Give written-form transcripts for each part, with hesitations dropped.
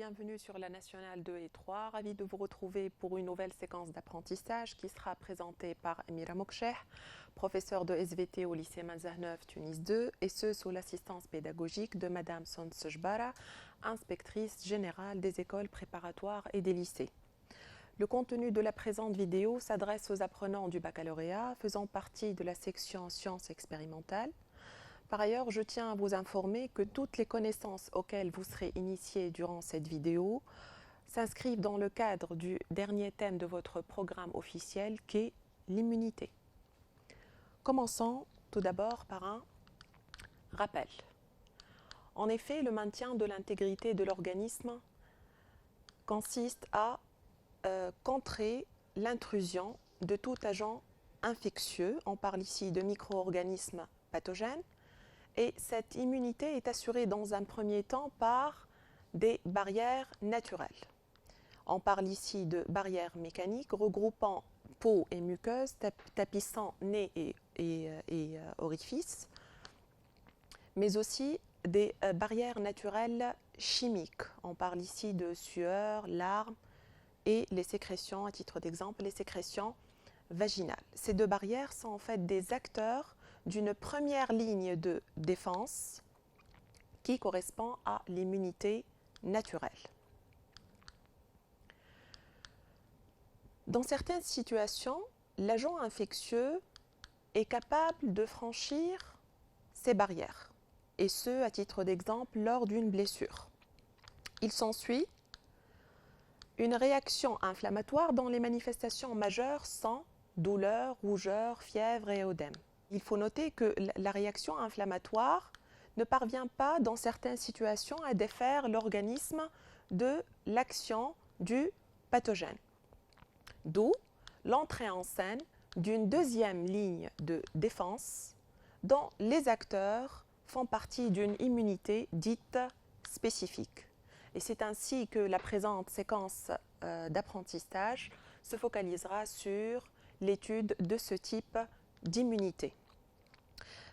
bienvenue sur la Nationale 2 et 3. Ravi de vous retrouver pour une nouvelle séquence d'apprentissage qui sera présentée par Emira Moksheh, professeure de SVT au lycée Manzah-Neuf Tunis 2, et ce sous l'assistance pédagogique de Madame Sons Jbara, inspectrice générale des écoles préparatoires et des lycées. Le contenu de la présente vidéo s'adresse aux apprenants du baccalauréat faisant partie de la section sciences expérimentales. Par ailleurs, je tiens à vous informer que toutes les connaissances auxquelles vous serez initiés durant cette vidéo s'inscrivent dans le cadre du dernier thème de votre programme officiel qui est l'immunité. Commençons tout d'abord par un rappel. En effet, le maintien de l'intégrité de l'organisme consiste à contrer l'intrusion de tout agent infectieux. On parle ici de micro-organismes pathogènes. Et cette immunité est assurée dans un premier temps par des barrières naturelles. On parle ici de barrières mécaniques regroupant peau et muqueuse, tapissant nez et orifices, mais aussi des barrières naturelles chimiques. On parle ici de sueur, larmes et les sécrétions, à titre d'exemple, les sécrétions vaginales. Ces deux barrières sont en fait des acteurs d'une première ligne de défense qui correspond à l'immunité naturelle. Dans certaines situations, l'agent infectieux est capable de franchir ces barrières, et ce, à titre d'exemple, lors d'une blessure. Il s'ensuit une réaction inflammatoire dont les manifestations majeures sont douleur, rougeur, fièvre et œdème. Il faut noter que la réaction inflammatoire ne parvient pas, dans certaines situations, à défaire l'organisme de l'action du pathogène. D'où l'entrée en scène d'une deuxième ligne de défense dont les acteurs font partie d'une immunité dite spécifique. Et c'est ainsi que la présente séquence d'apprentissage se focalisera sur l'étude de ce type d'immunité.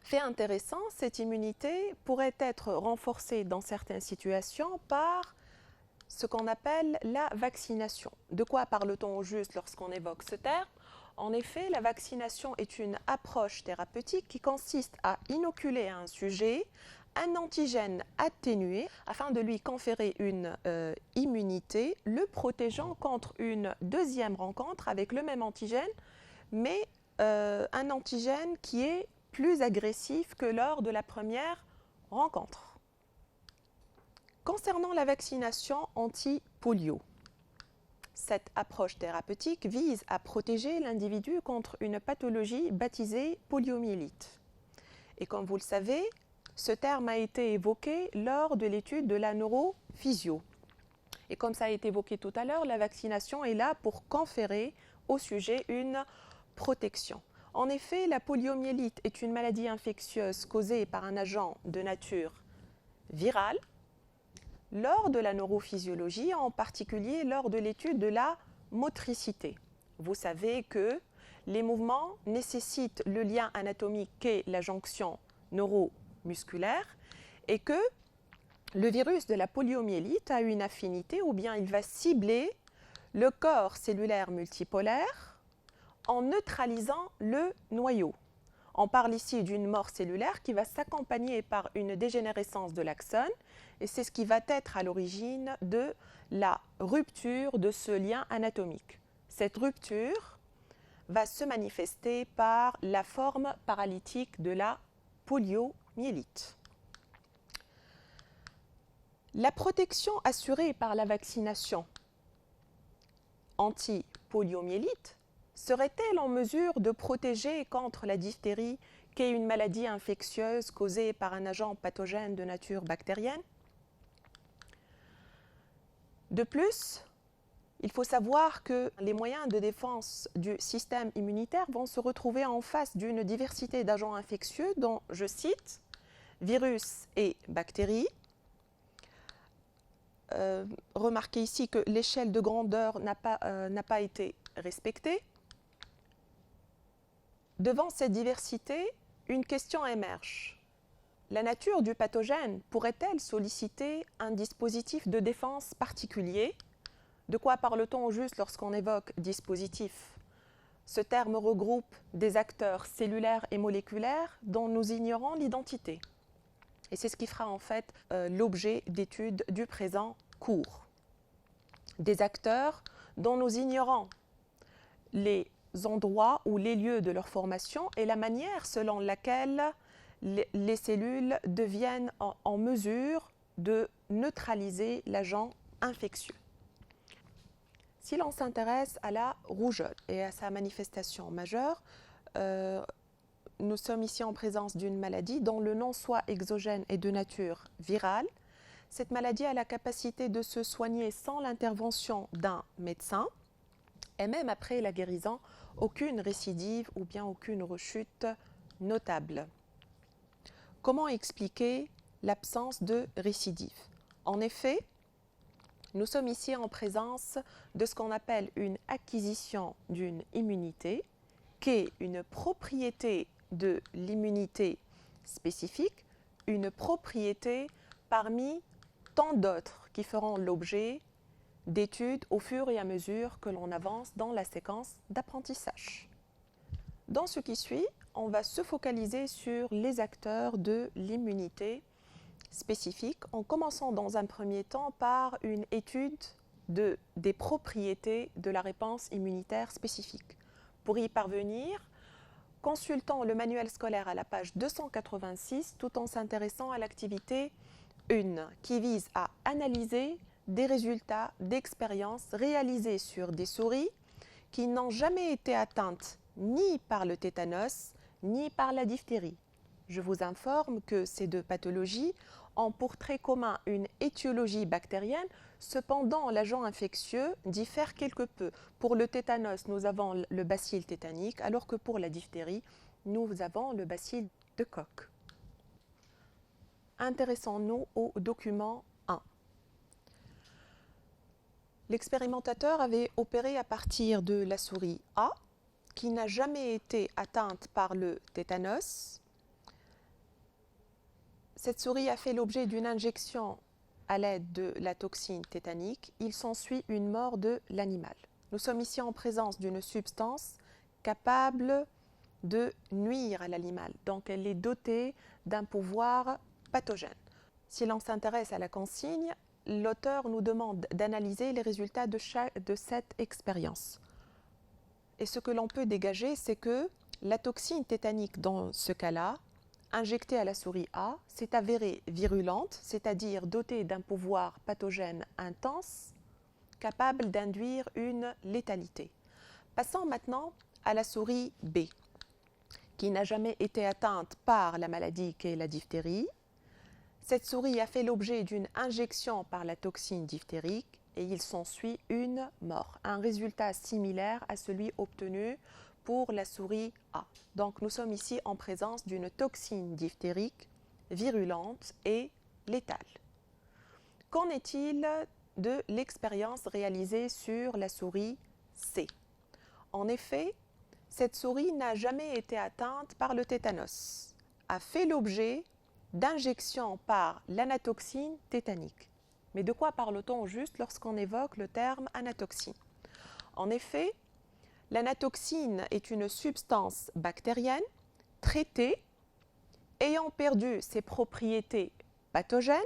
Fait intéressant, cette immunité pourrait être renforcée dans certaines situations par ce qu'on appelle la vaccination. De quoi parle-t-on au juste lorsqu'on évoque ce terme? En effet, la vaccination est une approche thérapeutique qui consiste à inoculer à un sujet un antigène atténué afin de lui conférer une immunité, le protégeant contre une deuxième rencontre avec le même antigène, mais un antigène qui est plus agressif que lors de la première rencontre. Concernant la vaccination anti-polio, cette approche thérapeutique vise à protéger l'individu contre une pathologie baptisée poliomyélite. Et comme vous le savez, ce terme a été évoqué lors de l'étude de la neurophysio. Et comme ça a été évoqué tout à l'heure, la vaccination est là pour conférer au sujet une protection. En effet, la poliomyélite est une maladie infectieuse causée par un agent de nature virale. Lors de la neurophysiologie, en particulier lors de l'étude de la motricité. Vous savez que les mouvements nécessitent le lien anatomique qu'est la jonction neuromusculaire et que le virus de la poliomyélite a une affinité ou bien il va cibler le corps cellulaire multipolaire en neutralisant le noyau. On parle ici d'une mort cellulaire qui va s'accompagner par une dégénérescence de l'axone et c'est ce qui va être à l'origine de la rupture de ce lien anatomique. Cette rupture va se manifester par la forme paralytique de la poliomyélite. La protection assurée par la vaccination anti-poliomyélite serait-elle en mesure de protéger contre la diphtérie, qui est une maladie infectieuse causée par un agent pathogène de nature bactérienne? De plus, il faut savoir que les moyens de défense du système immunitaire vont se retrouver en face d'une diversité d'agents infectieux dont, je cite, virus et bactéries. Remarquez ici que l'échelle de grandeur n'a pas été respectée. Devant cette diversité, une question émerge. La nature du pathogène pourrait-elle solliciter un dispositif de défense particulier? De quoi parle-t-on au juste lorsqu'on évoque dispositif? Ce terme regroupe des acteurs cellulaires et moléculaires dont nous ignorons l'identité. Et c'est ce qui fera en fait l'objet d'études du présent cours. Des acteurs dont nous ignorons les endroits ou les lieux de leur formation et la manière selon laquelle les cellules deviennent en mesure de neutraliser l'agent infectieux. Si l'on s'intéresse à la rougeole et à sa manifestation majeure, nous sommes ici en présence d'une maladie dont le nom soit exogène et de nature virale. Cette maladie a la capacité de se soigner sans l'intervention d'un médecin et même après la guérison, aucune récidive ou bien aucune rechute notable. Comment expliquer l'absence de récidive? En effet, nous sommes ici en présence de ce qu'on appelle une acquisition d'une immunité, qui est une propriété de l'immunité spécifique, une propriété parmi tant d'autres qui feront l'objet d'études au fur et à mesure que l'on avance dans la séquence d'apprentissage. Dans ce qui suit, on va se focaliser sur les acteurs de l'immunité spécifique, en commençant dans un premier temps par une étude des propriétés de la réponse immunitaire spécifique. Pour y parvenir, consultons le manuel scolaire à la page 286 tout en s'intéressant à l'activité 1 qui vise à analyser des résultats d'expériences réalisées sur des souris qui n'ont jamais été atteintes ni par le tétanos ni par la diphtérie. Je vous informe que ces deux pathologies ont pour trait commun une étiologie bactérienne, cependant l'agent infectieux diffère quelque peu. Pour le tétanos, nous avons le bacille tétanique, alors que pour la diphtérie, nous avons le bacille de Koch. Intéressons-nous au document 1. L'expérimentateur avait opéré à partir de la souris A, qui n'a jamais été atteinte par le tétanos. Cette souris a fait l'objet d'une injection à l'aide de la toxine tétanique. Il s'ensuit une mort de l'animal. Nous sommes ici en présence d'une substance capable de nuire à l'animal. Donc elle est dotée d'un pouvoir pathogène. Si l'on s'intéresse à la consigne, l'auteur nous demande d'analyser les résultats de cette expérience. Et ce que l'on peut dégager, c'est que la toxine tétanique, dans ce cas-là, injectée à la souris A, s'est avérée virulente, c'est-à-dire dotée d'un pouvoir pathogène intense, capable d'induire une létalité. Passons maintenant à la souris B, qui n'a jamais été atteinte par la maladie qu'est la diphtérie. Cette souris a fait l'objet d'une injection par la toxine diphtérique et il s'ensuit une mort, un résultat similaire à celui obtenu pour la souris A. Donc nous sommes ici en présence d'une toxine diphtérique virulente et létale. Qu'en est-il de l'expérience réalisée sur la souris C? En effet, cette souris n'a jamais été atteinte par le tétanos, a fait l'objet d'injection par l'anatoxine tétanique. Mais de quoi parle-t-on au juste lorsqu'on évoque le terme anatoxine? En effet, l'anatoxine est une substance bactérienne traitée ayant perdu ses propriétés pathogènes,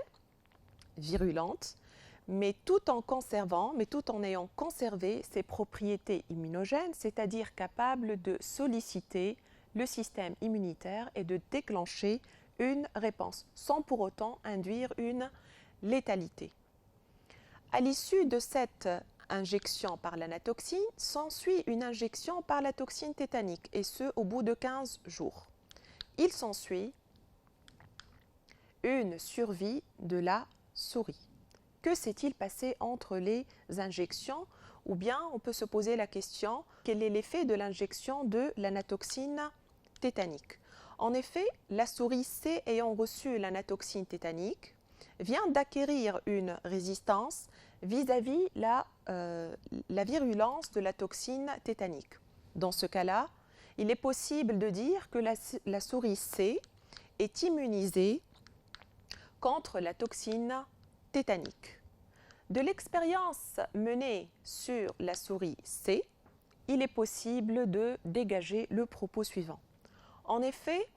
virulentes, mais tout en ayant conservé ses propriétés immunogènes, c'est-à-dire capable de solliciter le système immunitaire et de déclencher une réponse, sans pour autant induire une létalité. À l'issue de cette injection par l'anatoxine, s'ensuit une injection par la toxine tétanique, et ce au bout de 15 jours. Il s'ensuit une survie de la souris. Que s'est-il passé entre les injections? Ou bien on peut se poser la question, quel est l'effet de l'injection de l'anatoxine tétanique? En effet, la souris C ayant reçu l'anatoxine tétanique vient d'acquérir une résistance vis-à-vis la virulence de la toxine tétanique. Dans ce cas-là, il est possible de dire que la souris C est immunisée contre la toxine tétanique. De l'expérience menée sur la souris C, il est possible de dégager le propos suivant. En effet,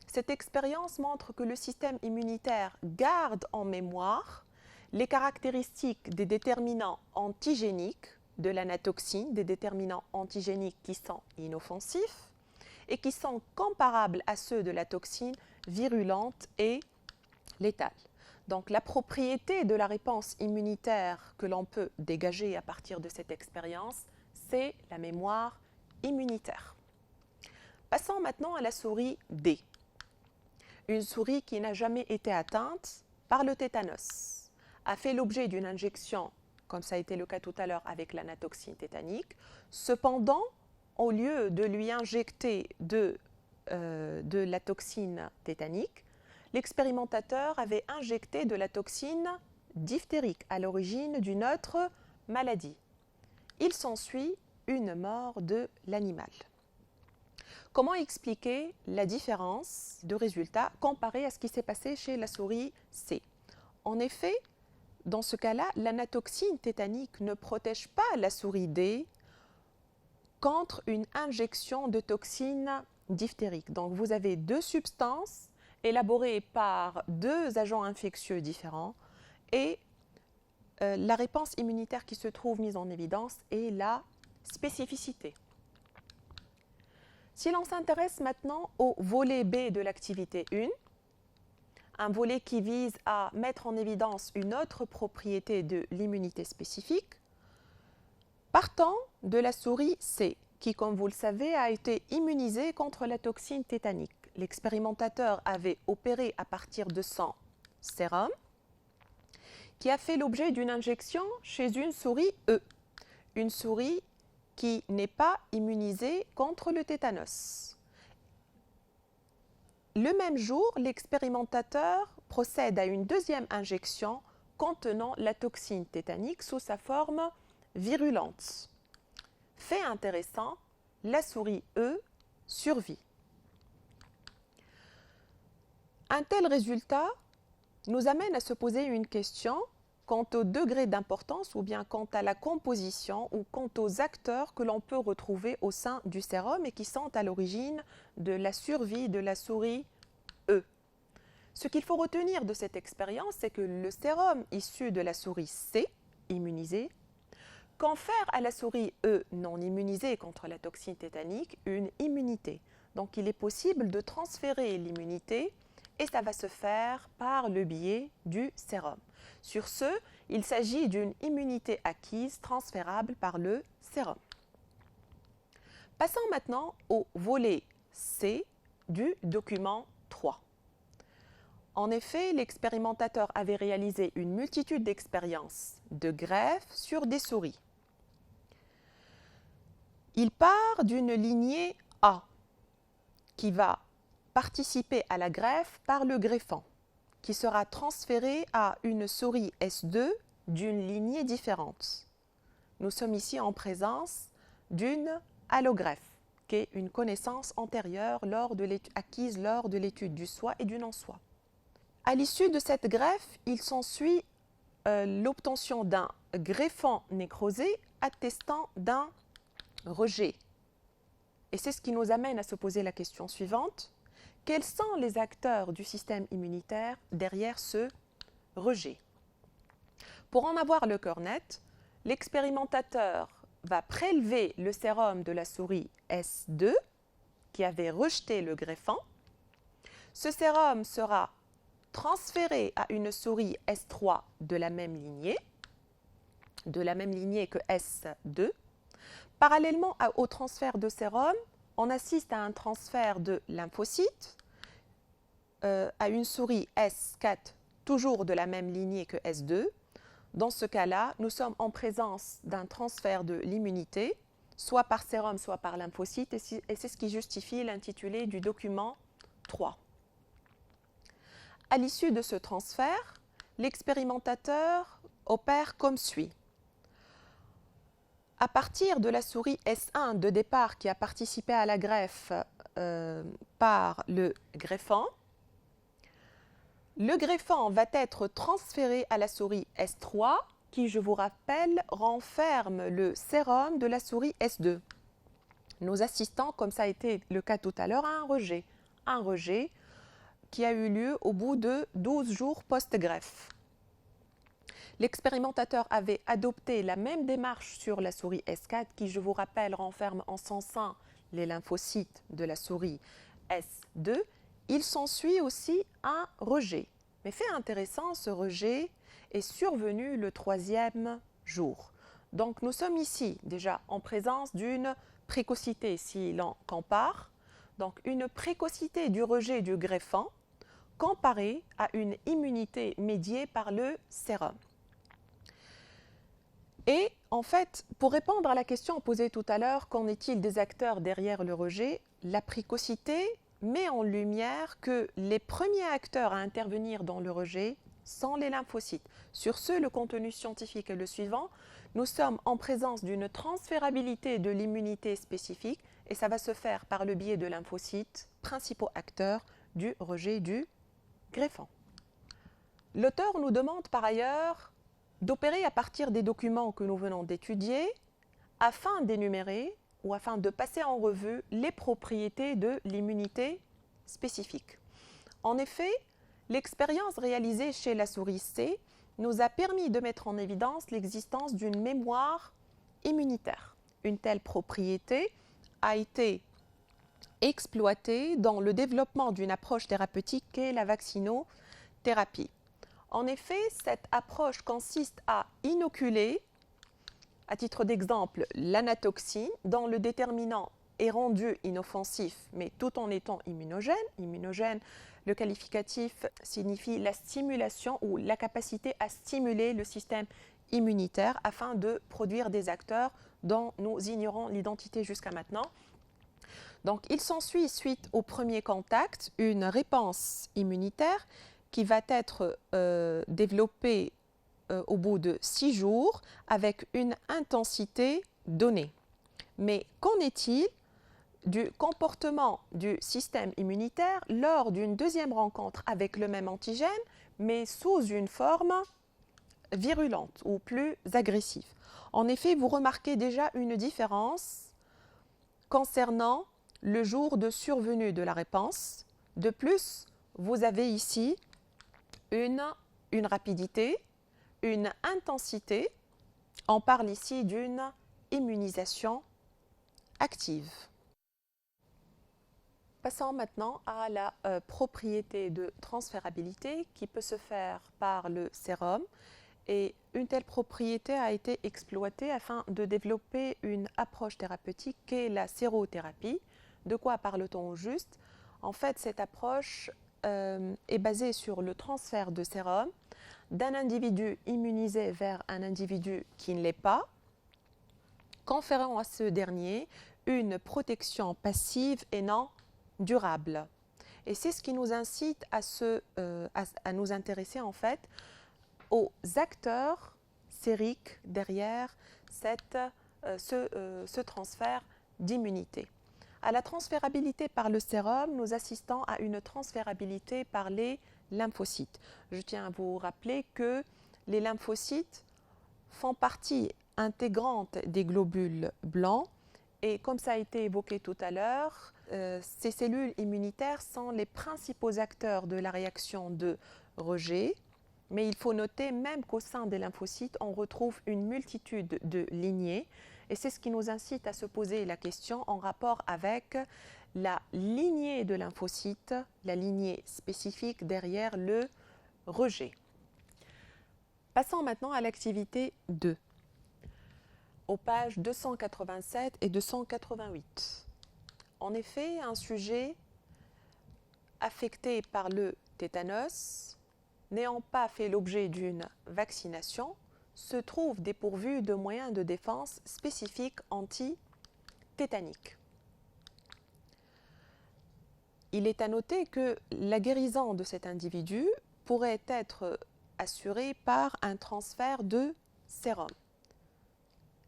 cette expérience montre que le système immunitaire garde en mémoire les caractéristiques des déterminants antigéniques de l'anatoxine, des déterminants antigéniques qui sont inoffensifs et qui sont comparables à ceux de la toxine virulente et létale. Donc la propriété de la réponse immunitaire que l'on peut dégager à partir de cette expérience, c'est la mémoire immunitaire. Passons maintenant à la souris D. Une souris qui n'a jamais été atteinte par le tétanos a fait l'objet d'une injection, comme ça a été le cas tout à l'heure avec l'anatoxine tétanique. Cependant, au lieu de lui injecter de la toxine tétanique, l'expérimentateur avait injecté de la toxine diphtérique à l'origine d'une autre maladie. Il s'ensuit une mort de l'animal. Comment expliquer la différence de résultats comparée à ce qui s'est passé chez la souris C? En effet, dans ce cas-là, l'anatoxine tétanique ne protège pas la souris D contre une injection de toxine diphtérique. Donc vous avez deux substances élaborées par deux agents infectieux différents et la réponse immunitaire qui se trouve mise en évidence est la spécificité. Si l'on s'intéresse maintenant au volet B de l'activité 1, un volet qui vise à mettre en évidence une autre propriété de l'immunité spécifique, partant de la souris C, qui, comme vous le savez, a été immunisée contre la toxine tétanique. L'expérimentateur avait opéré à partir de son sérum, qui a fait l'objet d'une injection chez une souris E, une souris qui n'est pas immunisée contre le tétanos. Le même jour, l'expérimentateur procède à une deuxième injection contenant la toxine tétanique sous sa forme virulente. Fait intéressant, la souris E survit. Un tel résultat nous amène à se poser une question quant au degré d'importance ou bien quant à la composition ou quant aux acteurs que l'on peut retrouver au sein du sérum et qui sont à l'origine de la survie de la souris E. Ce qu'il faut retenir de cette expérience, c'est que le sérum issu de la souris C, immunisée, confère à la souris E non immunisée contre la toxine tétanique une immunité. Donc il est possible de transférer l'immunité et ça va se faire par le biais du sérum. Sur ce, il s'agit d'une immunité acquise transférable par le sérum. Passons maintenant au volet C du document 3. En effet, l'expérimentateur avait réalisé une multitude d'expériences de greffe sur des souris. Il part d'une lignée A qui va participer à la greffe par le greffant, qui sera transféré à une souris S2 d'une lignée différente. Nous sommes ici en présence d'une allogreffe, qui est une connaissance antérieure acquise lors de l'étude du soi et du non-soi. À l'issue de cette greffe, il s'ensuit l'obtention d'un greffant nécrosé attestant d'un rejet. Et c'est ce qui nous amène à se poser la question suivante. Quels sont les acteurs du système immunitaire derrière ce rejet? Pour en avoir le cœur net, l'expérimentateur va prélever le sérum de la souris S2 qui avait rejeté le greffant. Ce sérum sera transféré à une souris S3 de la même lignée que S2. Parallèlement au transfert de sérum, on assiste à un transfert de lymphocytes à une souris S4, toujours de la même lignée que S2. Dans ce cas-là, nous sommes en présence d'un transfert de l'immunité, soit par sérum, soit par lymphocytes, et c'est ce qui justifie l'intitulé du document 3. À l'issue de ce transfert, l'expérimentateur opère comme suit. À partir de la souris S1 de départ qui a participé à la greffe par le greffant, Le greffant va être transféré à la souris S3 qui, je vous rappelle, renferme le sérum de la souris S2. Nous assistons, comme ça a été le cas tout à l'heure, à un rejet qui a eu lieu au bout de 12 jours post-greffe. L'expérimentateur avait adopté la même démarche sur la souris S4 qui, je vous rappelle, renferme en son sein les lymphocytes de la souris S2. Il s'ensuit aussi un rejet. Mais fait intéressant, ce rejet est survenu le 3e jour. Donc nous sommes ici déjà en présence d'une précocité si l'on compare. Donc une précocité du rejet du greffant comparée à une immunité médiée par le sérum. Et en fait, pour répondre à la question posée tout à l'heure, qu'en est-il des acteurs derrière le rejet? La précocité met en lumière que les premiers acteurs à intervenir dans le rejet sont les lymphocytes. Sur ce, le contenu scientifique est le suivant. Nous sommes en présence d'une transférabilité de l'immunité spécifique et ça va se faire par le biais de lymphocytes, principaux acteurs du rejet du greffant. L'auteur nous demande par ailleurs d'opérer à partir des documents que nous venons d'étudier afin d'énumérer ou afin de passer en revue les propriétés de l'immunité spécifique. En effet, l'expérience réalisée chez la souris C nous a permis de mettre en évidence l'existence d'une mémoire immunitaire. Une telle propriété a été exploitée dans le développement d'une approche thérapeutique qu'est la vaccinothérapie. En effet, cette approche consiste à inoculer, à titre d'exemple, l'anatoxine, dont le déterminant est rendu inoffensif, mais tout en étant immunogène. Immunogène, le qualificatif signifie la stimulation ou la capacité à stimuler le système immunitaire afin de produire des acteurs dont nous ignorons l'identité jusqu'à maintenant. Donc, il s'ensuit, suite au premier contact, une réponse immunitaire qui va être développée au bout de 6 jours avec une intensité donnée. Mais qu'en est-il du comportement du système immunitaire lors d'une deuxième rencontre avec le même antigène, mais sous une forme virulente ou plus agressive? En effet, vous remarquez déjà une différence concernant le jour de survenue de la réponse. De plus, vous avez ici une rapidité, une intensité. On parle ici d'une immunisation active. Passons maintenant à la propriété de transférabilité qui peut se faire par le sérum. Et une telle propriété a été exploitée afin de développer une approche thérapeutique qu'est la sérothérapie. De quoi parle-t-on au juste? En fait, cette approche est basée sur le transfert de sérum d'un individu immunisé vers un individu qui ne l'est pas, conférant à ce dernier une protection passive et non durable. Et c'est ce qui nous incite à nous intéresser en fait aux acteurs sériques derrière ce transfert d'immunité. À la transférabilité par le sérum, nous assistons à une transférabilité par les lymphocytes. Je tiens à vous rappeler que les lymphocytes font partie intégrante des globules blancs et comme ça a été évoqué tout à l'heure, ces cellules immunitaires sont les principaux acteurs de la réaction de rejet. Mais il faut noter même qu'au sein des lymphocytes, on retrouve une multitude de lignées et c'est ce qui nous incite à se poser la question en rapport avec la lignée de lymphocytes, la lignée spécifique derrière le rejet. Passons maintenant à l'activité 2, aux pages 287 et 288. En effet, un sujet affecté par le tétanos, n'ayant pas fait l'objet d'une vaccination, se trouve dépourvu de moyens de défense spécifiques anti-tétaniques. Il est à noter que la guérison de cet individu pourrait être assurée par un transfert de sérum.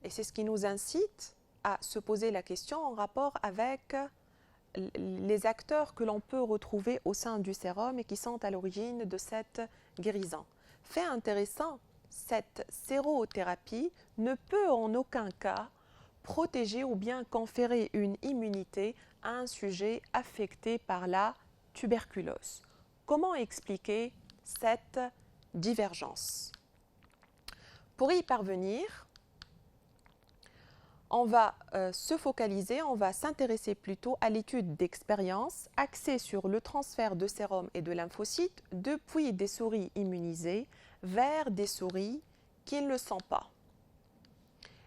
Et c'est ce qui nous incite à se poser la question en rapport avec les acteurs que l'on peut retrouver au sein du sérum et qui sont à l'origine de cette guérison. Fait intéressant, cette sérothérapie ne peut en aucun cas protéger ou bien conférer une immunité à un sujet affecté par la tuberculose. Comment expliquer cette divergence? Pour y parvenir, on va se focaliser, on va s'intéresser plutôt à l'étude d'expérience axée sur le transfert de sérum et de lymphocytes depuis des souris immunisées vers des souris qui ne le sont pas.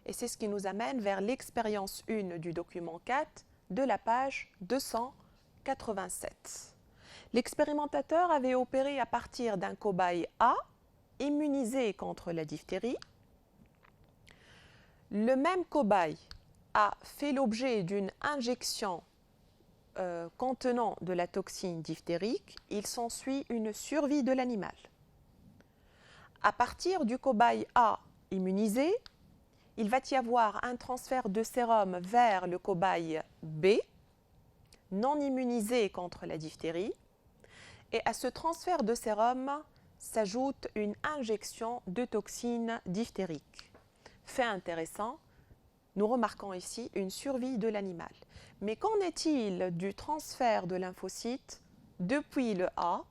Et c'est ce qui nous amène vers l'expérience 1 du document 4 de la page 287. L'expérimentateur avait opéré à partir d'un cobaye A immunisé contre la diphtérie. Le même cobaye a fait l'objet d'une injection contenant de la toxine diphtérique. Il s'ensuit une survie de l'animal. À partir du cobaye A immunisé, il va y avoir un transfert de sérum vers le cobaye B, non immunisé contre la diphtérie. Et à ce transfert de sérum s'ajoute une injection de toxine diphtérique. Fait intéressant, nous remarquons ici une survie de l'animal. Mais qu'en est-il du transfert de lymphocytes depuis le A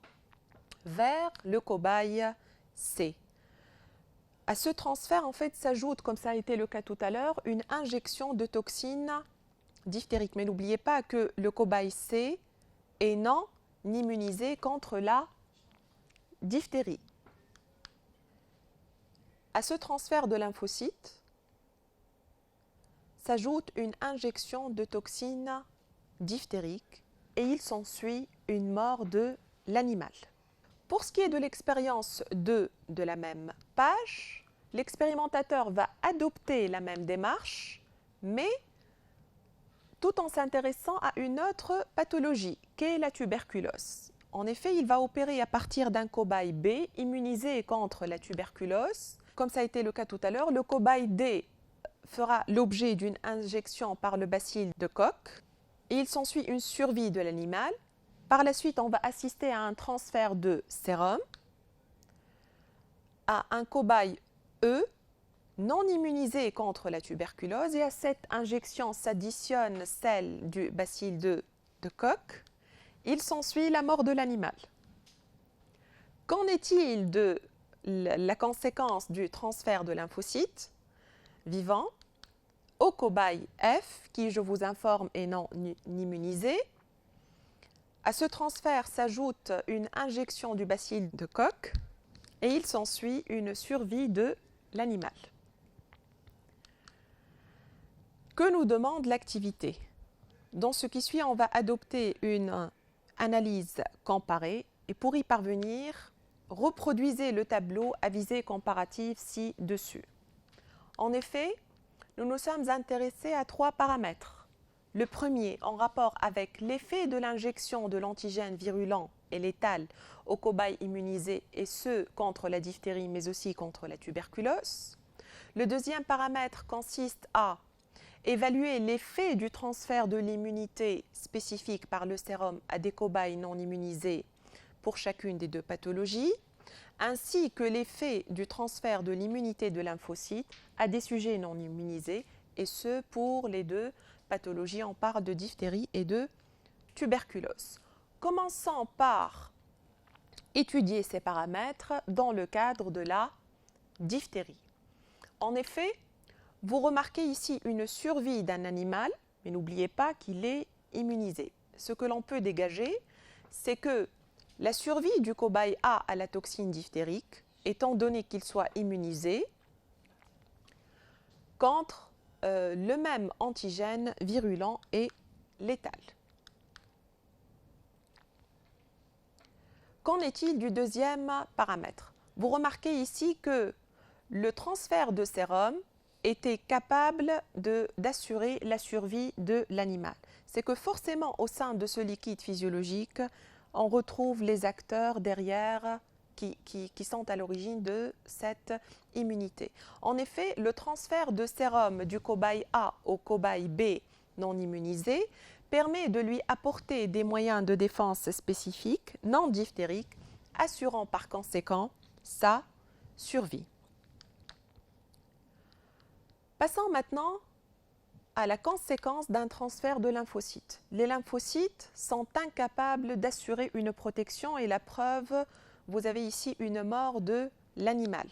vers le cobaye C? À ce transfert, en fait, s'ajoute, comme ça a été le cas tout à l'heure, une injection de toxine diphtérique. Mais n'oubliez pas que le cobaye C est non immunisé contre la diphtérie. À ce transfert de lymphocytes s'ajoute une injection de toxine diphtérique et il s'ensuit une mort de l'animal. Pour ce qui est de l'expérience 2 de la même page, l'expérimentateur va adopter la même démarche, mais tout en s'intéressant à une autre pathologie, qu'est la tuberculose. En effet, il va opérer à partir d'un cobaye B immunisé contre la tuberculose. Comme ça a été le cas tout à l'heure, le cobaye D fera l'objet d'une injection par le bacille de Koch et il s'ensuit une survie de l'animal. Par la suite, on va assister à un transfert de sérum à un cobaye E non immunisé contre la tuberculose et à cette injection s'additionne celle du bacille de Koch. Il s'ensuit la mort de l'animal. Qu'en est-il de la conséquence du transfert de lymphocytes vivants au cobaye F, qui, je vous informe, est non immunisé? À ce transfert s'ajoute une injection du bacille de Koch et il s'ensuit une survie de l'animal. Que nous demande l'activité? Dans ce qui suit, on va adopter une analyse comparée et pour y parvenir, reproduisez le tableau à visée comparative ci-dessus. En effet, nous nous sommes intéressés à 3 paramètres. Le premier, en rapport avec l'effet de l'injection de l'antigène virulent et létal aux cobayes immunisés et ceux contre la diphtérie mais aussi contre la tuberculose. Le deuxième paramètre consiste à évaluer l'effet du transfert de l'immunité spécifique par le sérum à des cobayes non immunisés pour chacune des 2 pathologies, ainsi que l'effet du transfert de l'immunité de lymphocytes à des sujets non immunisés, et ce pour les 2 pathologies. On parle de diphtérie et de tuberculose. Commençons par étudier ces paramètres dans le cadre de la diphtérie. En effet, vous remarquez ici une survie d'un animal, mais n'oubliez pas qu'il est immunisé. Ce que l'on peut dégager, c'est que la survie du cobaye A à la toxine diphtérique, étant donné qu'il soit immunisé, contre le même antigène virulent et létal. Qu'en est-il du deuxième paramètre? Vous remarquez ici que le transfert de sérum était capable d'assurer la survie de l'animal. C'est que forcément, au sein de ce liquide physiologique, on retrouve les acteurs derrière qui sont à l'origine de cette immunité. En effet, le transfert de sérum du cobaye A au cobaye B non immunisé permet de lui apporter des moyens de défense spécifiques non diphtériques, assurant par conséquent sa survie. Passons maintenant à la conséquence d'un transfert de lymphocytes. Les lymphocytes sont incapables d'assurer une protection et la preuve, vous avez ici une mort de l'animal.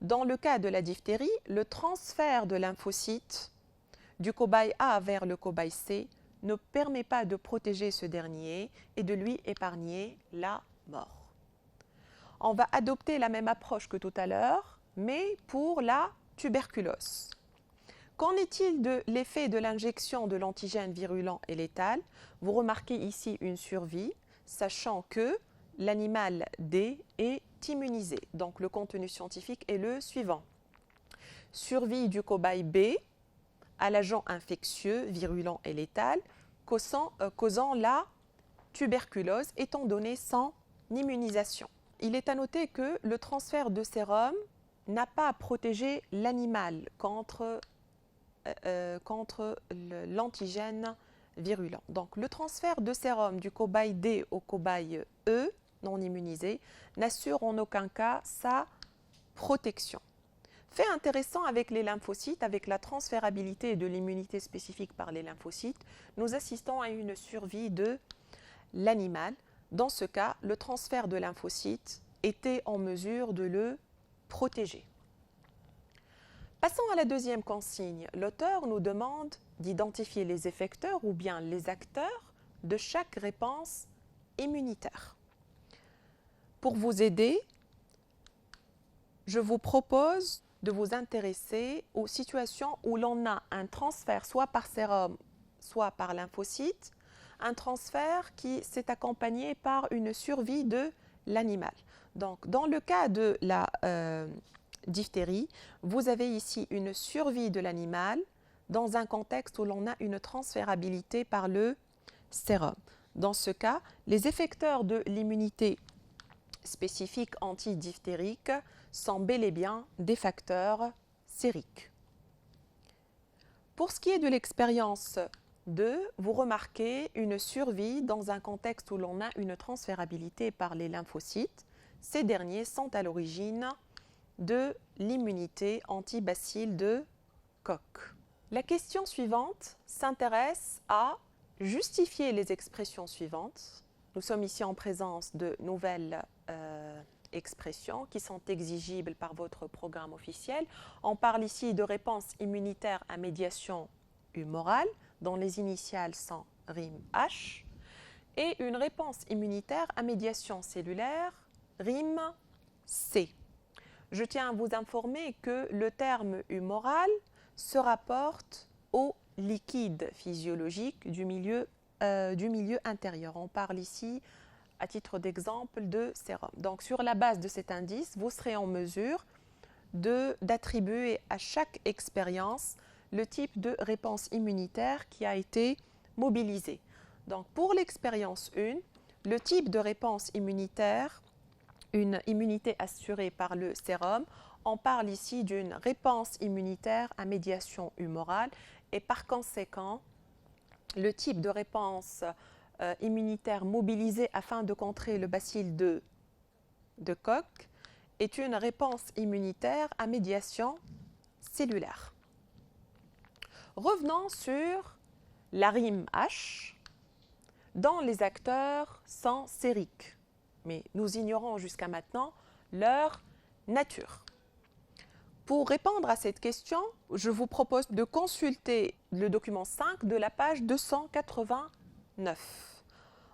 Dans le cas de la diphtérie, le transfert de lymphocytes du cobaye A vers le cobaye C ne permet pas de protéger ce dernier et de lui épargner la mort. On va adopter la même approche que tout à l'heure, mais pour la tuberculose. Qu'en est-il de l'effet de l'injection de l'antigène virulent et létal? Vous remarquez ici une survie, sachant que l'animal D est immunisé. Donc le contenu scientifique est le suivant. Survie du cobaye B à l'agent infectieux, virulent et létal, causant la tuberculose étant donné son immunisation. Il est à noter que le transfert de sérum n'a pas protégé l'animal contre l'antigène virulent. Donc le transfert de sérum du cobaye D au cobaye E, non immunisé, n'assure en aucun cas sa protection. Fait intéressant avec les lymphocytes, avec la transférabilité de l'immunité spécifique par les lymphocytes, nous assistons à une survie de l'animal. Dans ce cas, le transfert de lymphocytes était en mesure de le protéger. Passons à la deuxième consigne. L'auteur nous demande d'identifier les effecteurs ou bien les acteurs de chaque réponse immunitaire. Pour vous aider, je vous propose de vous intéresser aux situations où l'on a un transfert soit par sérum, soit par lymphocyte, un transfert qui s'est accompagné par une survie de l'animal. Donc, dans le cas de la diphtérie, vous avez ici une survie de l'animal dans un contexte où l'on a une transférabilité par le sérum. Dans ce cas, les effecteurs de l'immunité spécifique antidiphtérique sont bel et bien des facteurs sériques. Pour ce qui est de l'expérience 2, vous remarquez une survie dans un contexte où l'on a une transférabilité par les lymphocytes. Ces derniers sont à l'origine de l'immunité anti-bacille de Koch. La question suivante s'intéresse à justifier les expressions suivantes. Nous sommes ici en présence de nouvelles expressions qui sont exigibles par votre programme officiel. On parle ici de réponse immunitaire à médiation humorale, dont les initiales sont rime H, et une réponse immunitaire à médiation cellulaire, rime C. Je tiens à vous informer que le terme humoral se rapporte au liquide physiologique du milieu intérieur. On parle ici, à titre d'exemple, de sérum. Donc, sur la base de cet indice, vous serez en mesure d'attribuer à chaque expérience le type de réponse immunitaire qui a été mobilisée. Donc, pour l'expérience 1, le type de réponse immunitaire, une immunité assurée par le sérum, on parle ici d'une réponse immunitaire à médiation humorale et par conséquent, le type de réponse immunitaire mobilisée afin de contrer le bacille de Koch est une réponse immunitaire à médiation cellulaire. Revenons sur la rime H, dont les acteurs sont sériques, mais nous ignorons jusqu'à maintenant leur nature. Pour répondre à cette question, je vous propose de consulter le document 5 de la page 289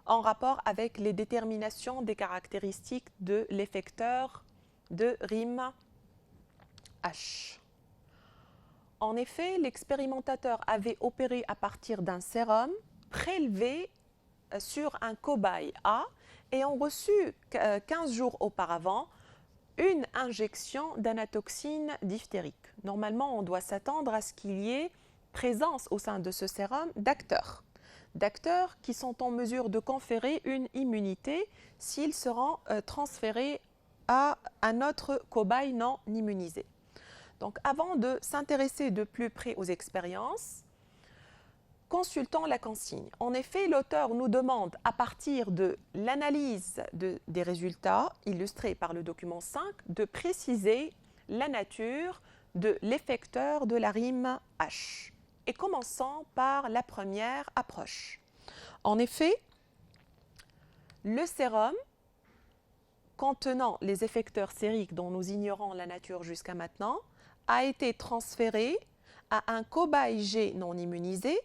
en rapport avec les déterminations des caractéristiques de l'effecteur de rime H. En effet, l'expérimentateur avait opéré à partir d'un sérum prélevé sur un cobaye A et ont reçu 15 jours auparavant une injection d'anatoxine diphtérique. Normalement, on doit s'attendre à ce qu'il y ait présence au sein de ce sérum d'acteurs qui sont en mesure de conférer une immunité s'ils seront transférés à un autre cobaye non immunisé. Donc, avant de s'intéresser de plus près aux expériences, consultons la consigne. En effet, l'auteur nous demande, à partir de l'analyse des résultats illustrés par le document 5, de préciser la nature de l'effecteur de la rime H. Et commençons par la première approche. En effet, le sérum contenant les effecteurs sériques dont nous ignorons la nature jusqu'à maintenant a été transféré à un cobaye G non immunisé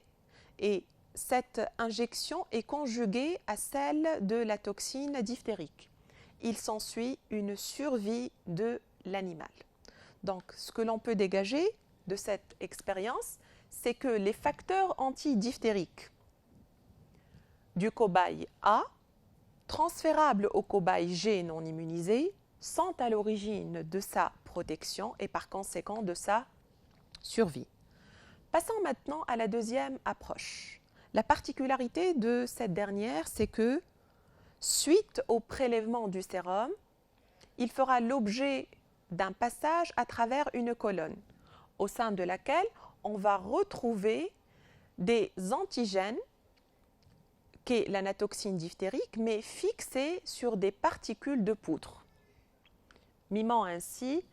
et cette injection est conjuguée à celle de la toxine diphtérique. Il s'ensuit une survie de l'animal. Donc, ce que l'on peut dégager de cette expérience, c'est que les facteurs antidiphtériques du cobaye A, transférables au cobaye G non immunisé, sont à l'origine de sa protection et par conséquent de sa survie. Passons maintenant à la deuxième approche. La particularité de cette dernière, c'est que, suite au prélèvement du sérum, il fera l'objet d'un passage à travers une colonne, au sein de laquelle on va retrouver des antigènes, qu'est l'anatoxine diphtérique, mais fixés sur des particules de poudre, mimant ainsi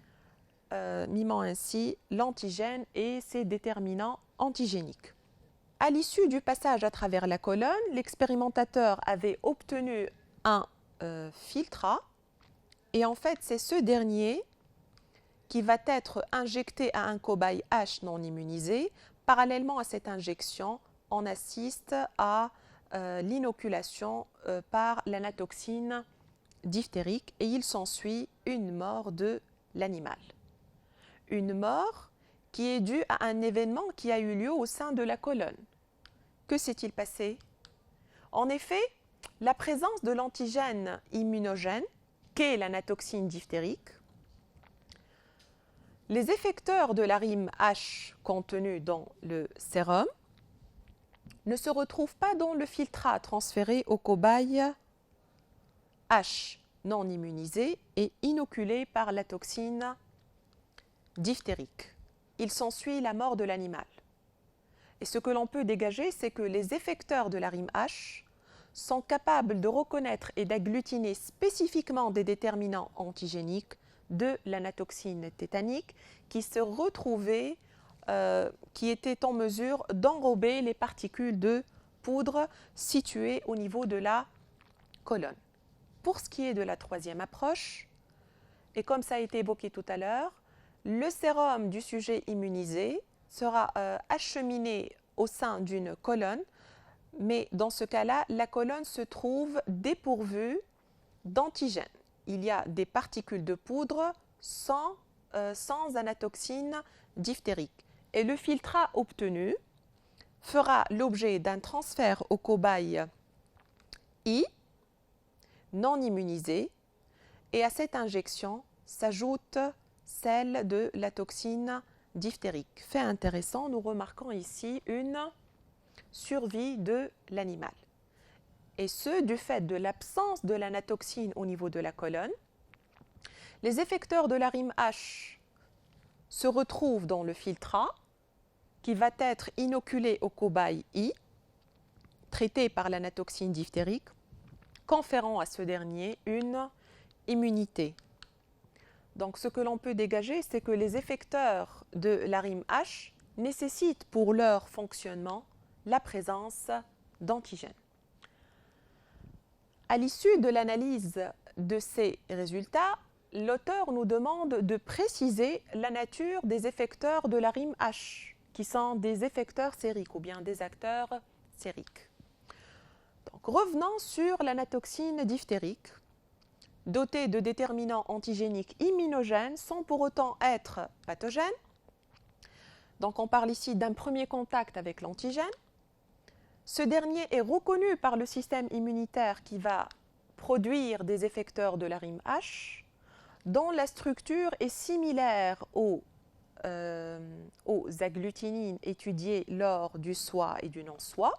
l'antigène et ses déterminants antigéniques. À l'issue du passage à travers la colonne, l'expérimentateur avait obtenu un filtrat et en fait c'est ce dernier qui va être injecté à un cobaye H non immunisé. Parallèlement à cette injection, on assiste à l'inoculation par l'anatoxine diphtérique et il s'ensuit une mort de l'animal. Une mort qui est due à un événement qui a eu lieu au sein de la colonne. Que s'est-il passé? En effet, la présence de l'antigène immunogène, qu'est l'anatoxine diphtérique, les effecteurs de la rime H contenus dans le sérum ne se retrouvent pas dans le filtrat transféré au cobaye H non immunisé et inoculé par la toxine diphtérique. Il s'ensuit la mort de l'animal. Et ce que l'on peut dégager, c'est que les effecteurs de la rime H sont capables de reconnaître et d'agglutiner spécifiquement des déterminants antigéniques de l'anatoxine tétanique qui se retrouvaient, qui étaient en mesure d'enrober les particules de poudre situées au niveau de la colonne. Pour ce qui est de la troisième approche, et comme ça a été évoqué tout à l'heure, le sérum du sujet immunisé sera acheminé au sein d'une colonne, mais dans ce cas-là, la colonne se trouve dépourvue d'antigènes. Il y a des particules de poudre sans anatoxine diphtérique. Et le filtrat obtenu fera l'objet d'un transfert au cobaye I, non immunisé, et à cette injection s'ajoute celle de la toxine diphtérique. Fait intéressant, nous remarquons ici une survie de l'animal. Et ce, du fait de l'absence de l'anatoxine au niveau de la colonne. Les effecteurs de la rime H se retrouvent dans le filtrat qui va être inoculé au cobaye I, traité par l'anatoxine diphtérique, conférant à ce dernier une immunité. Donc ce que l'on peut dégager, c'est que les effecteurs de la rime H nécessitent pour leur fonctionnement la présence d'antigènes. À l'issue de l'analyse de ces résultats, l'auteur nous demande de préciser la nature des effecteurs de la rime H, qui sont des effecteurs sériques ou bien des acteurs sériques. Donc, revenons sur l'anatoxine diphtérique, dotée de déterminants antigéniques immunogènes sans pour autant être pathogènes. Donc on parle ici d'un premier contact avec l'antigène. Ce dernier est reconnu par le système immunitaire qui va produire des effecteurs de la rime H, dont la structure est similaire aux agglutinines étudiées lors du SOI et du non-SOI,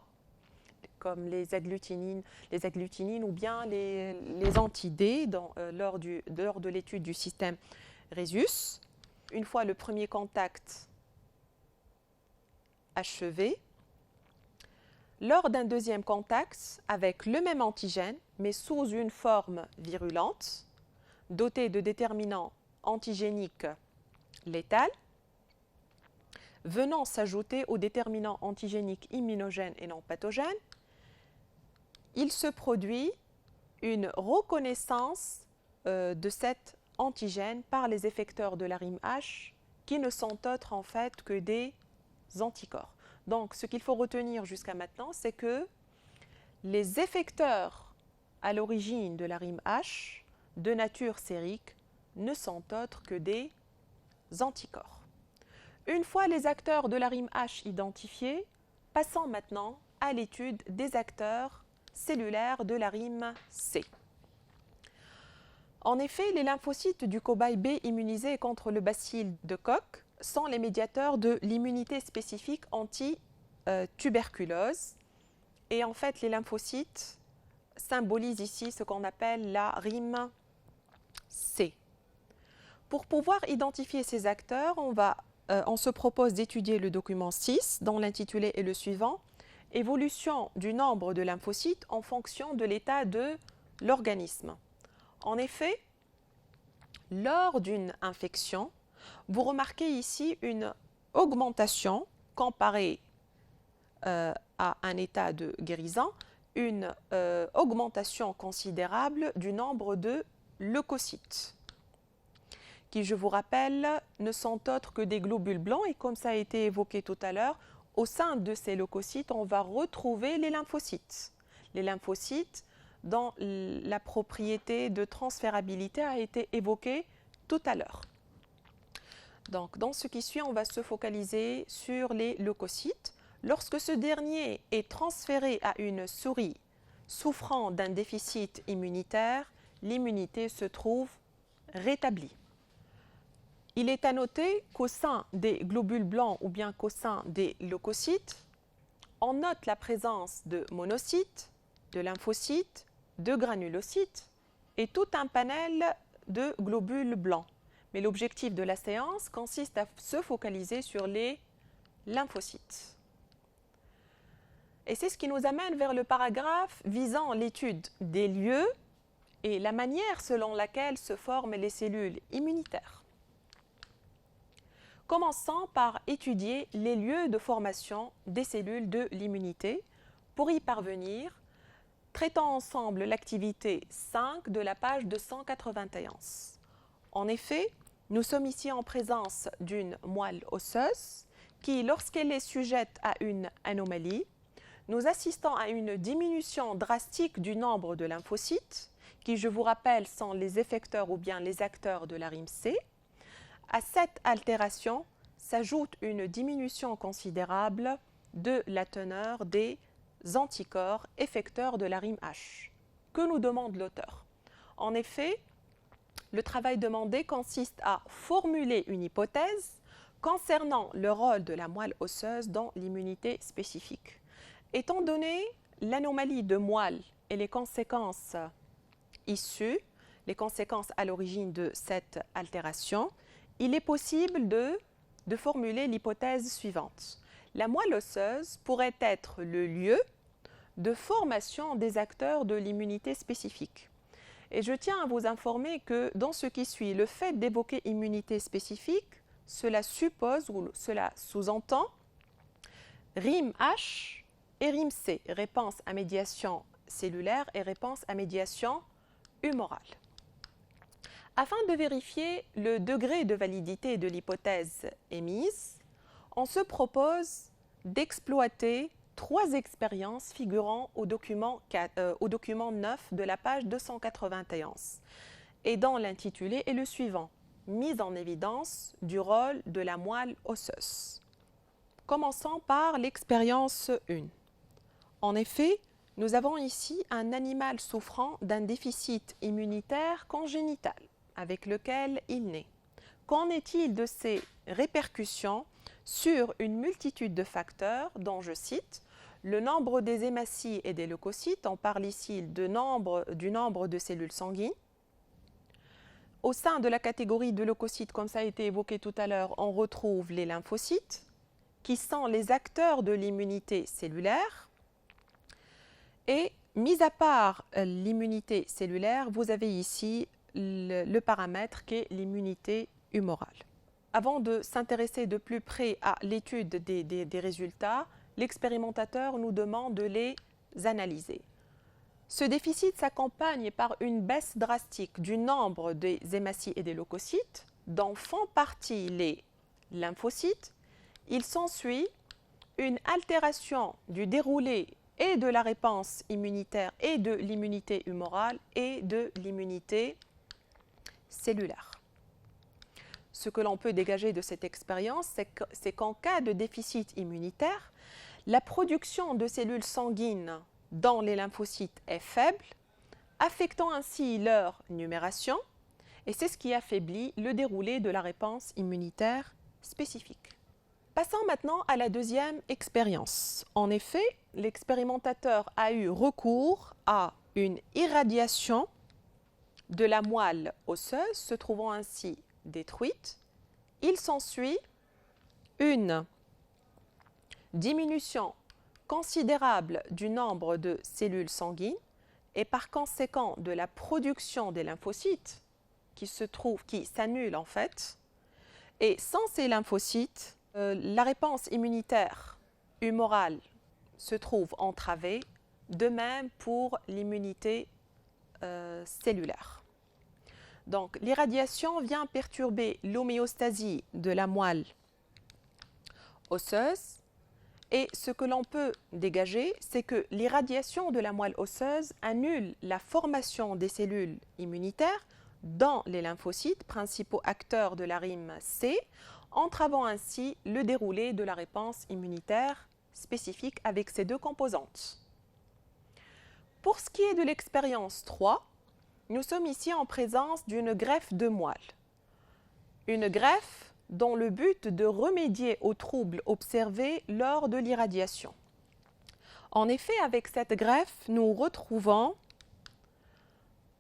comme les agglutinines ou bien les anti-D lors de l'étude du système Rhesus. Une fois le premier contact achevé, Lors d'un deuxième contact avec le même antigène, mais sous une forme virulente, dotée de déterminants antigéniques létals, venant s'ajouter aux déterminants antigéniques immunogènes et non pathogènes, il se produit une reconnaissance de cet antigène par les effecteurs de l'ARIM H qui ne sont autres en fait que des anticorps. Donc ce qu'il faut retenir jusqu'à maintenant, c'est que les effecteurs à l'origine de l'ARIM H de nature sérique ne sont autres que des anticorps. Une fois les acteurs de l'ARIM H identifiés, passons maintenant à l'étude des acteurs cellulaires de l'ARIM C. En effet, les lymphocytes du cobaye B immunisés contre le bacille de Koch sont les médiateurs de l'immunité spécifique anti-tuberculose. Et en fait, les lymphocytes symbolisent ici ce qu'on appelle la RIM C. Pour pouvoir identifier ces acteurs, on se propose d'étudier le document 6, dont l'intitulé est le suivant: évolution du nombre de lymphocytes en fonction de l'état de l'organisme. En effet, lors d'une infection, vous remarquez ici une augmentation comparée à un état de guérison, une augmentation considérable du nombre de leucocytes, qui, je vous rappelle, ne sont autres que des globules blancs. Et comme ça a été évoqué tout à l'heure, au sein de ces leucocytes, on va retrouver les lymphocytes. Les lymphocytes dont la propriété de transférabilité a été évoquée tout à l'heure. Donc, dans ce qui suit, on va se focaliser sur les leucocytes. Lorsque ce dernier est transféré à une souris souffrant d'un déficit immunitaire, l'immunité se trouve rétablie. Il est à noter qu'au sein des globules blancs ou bien qu'au sein des leucocytes, on note la présence de monocytes, de lymphocytes, de granulocytes et tout un panel de globules blancs. Mais l'objectif de la séance consiste à se focaliser sur les lymphocytes. Et c'est ce qui nous amène vers le paragraphe visant l'étude des lieux et la manière selon laquelle se forment les cellules immunitaires. Commençons par étudier les lieux de formation des cellules de l'immunité. Pour y parvenir, traitons ensemble l'activité 5 de la page 291. En effet, nous sommes ici en présence d'une moelle osseuse qui, lorsqu'elle est sujette à une anomalie, nous assistons à une diminution drastique du nombre de lymphocytes, qui, je vous rappelle, sont les effecteurs ou bien les acteurs de l'ARIM C. À cette altération s'ajoute une diminution considérable de la teneur des anticorps effecteurs de l'ARIM H. Que nous demande l'auteur? En effet, le travail demandé consiste à formuler une hypothèse concernant le rôle de la moelle osseuse dans l'immunité spécifique. Étant donné l'anomalie de moelle et les conséquences issues, les conséquences à l'origine de cette altération, il est possible de formuler l'hypothèse suivante. La moelle osseuse pourrait être le lieu de formation des acteurs de l'immunité spécifique. Et je tiens à vous informer que dans ce qui suit, le fait d'évoquer immunité spécifique, cela suppose ou cela sous-entend RIM H et RIM C, réponse à médiation cellulaire et réponse à médiation humorale. Afin de vérifier le degré de validité de l'hypothèse émise, on se propose d'exploiter 3 expériences figurant au document 9 de la page 291 et dont l'intitulé est le suivant: mise en évidence du rôle de la moelle osseuse. Commençons par l'expérience 1. En effet, nous avons ici un animal souffrant d'un déficit immunitaire congénital avec lequel il naît. Qu'en est-il de ses répercussions sur une multitude de facteurs dont je cite le nombre des hématies et des leucocytes? On parle ici du nombre de cellules sanguines. Au sein de la catégorie de leucocytes, comme ça a été évoqué tout à l'heure, on retrouve les lymphocytes, qui sont les acteurs de l'immunité cellulaire. Et mis à part l'immunité cellulaire, vous avez ici le paramètre qui est l'immunité humorale. Avant de s'intéresser de plus près à l'étude des résultats, l'expérimentateur nous demande de les analyser. Ce déficit s'accompagne par une baisse drastique du nombre des hématies et des leucocytes, dont font partie les lymphocytes. Il s'ensuit une altération du déroulé et de la réponse immunitaire et de l'immunité humorale et de l'immunité cellulaire. Ce que l'on peut dégager de cette expérience, c'est qu'en cas de déficit immunitaire, la production de cellules sanguines dans les lymphocytes est faible, affectant ainsi leur numération, et c'est ce qui affaiblit le déroulé de la réponse immunitaire spécifique. Passons maintenant à la deuxième expérience. En effet, l'expérimentateur a eu recours à une irradiation de la moelle osseuse, se trouvant ainsi détruite. Il s'ensuit une diminution considérable du nombre de cellules sanguines et par conséquent de la production des lymphocytes qui s'annulent en fait. Et sans ces lymphocytes, la réponse immunitaire humorale se trouve entravée, de même pour l'immunité cellulaire. Donc, l'irradiation vient perturber l'homéostasie de la moelle osseuse et ce que l'on peut dégager, c'est que l'irradiation de la moelle osseuse annule la formation des cellules immunitaires dans les lymphocytes, principaux acteurs de la rime C, entravant ainsi le déroulé de la réponse immunitaire spécifique avec ces deux composantes. Pour ce qui est de l'expérience 3, nous sommes ici en présence d'une greffe de moelle. Une greffe dont le but de remédier aux troubles observés lors de l'irradiation. En effet, avec cette greffe, nous retrouvons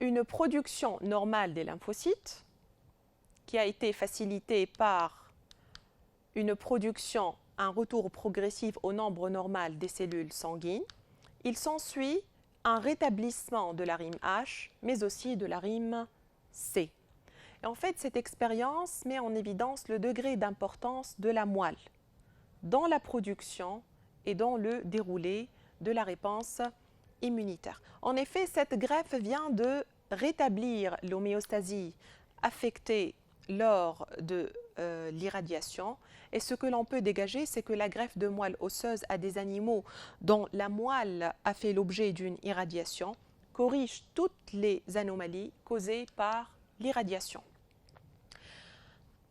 une production normale des lymphocytes qui a été facilitée par une production, un retour progressif au nombre normal des cellules sanguines. Il s'ensuit un rétablissement de la rime H, mais aussi de la rime C. Et en fait, cette expérience met en évidence le degré d'importance de la moelle dans la production et dans le déroulé de la réponse immunitaire. En effet, cette greffe vient de rétablir l'homéostasie affectée lors de l'irradiation. Et ce que l'on peut dégager, c'est que la greffe de moelle osseuse à des animaux dont la moelle a fait l'objet d'une irradiation corrige toutes les anomalies causées par l'irradiation.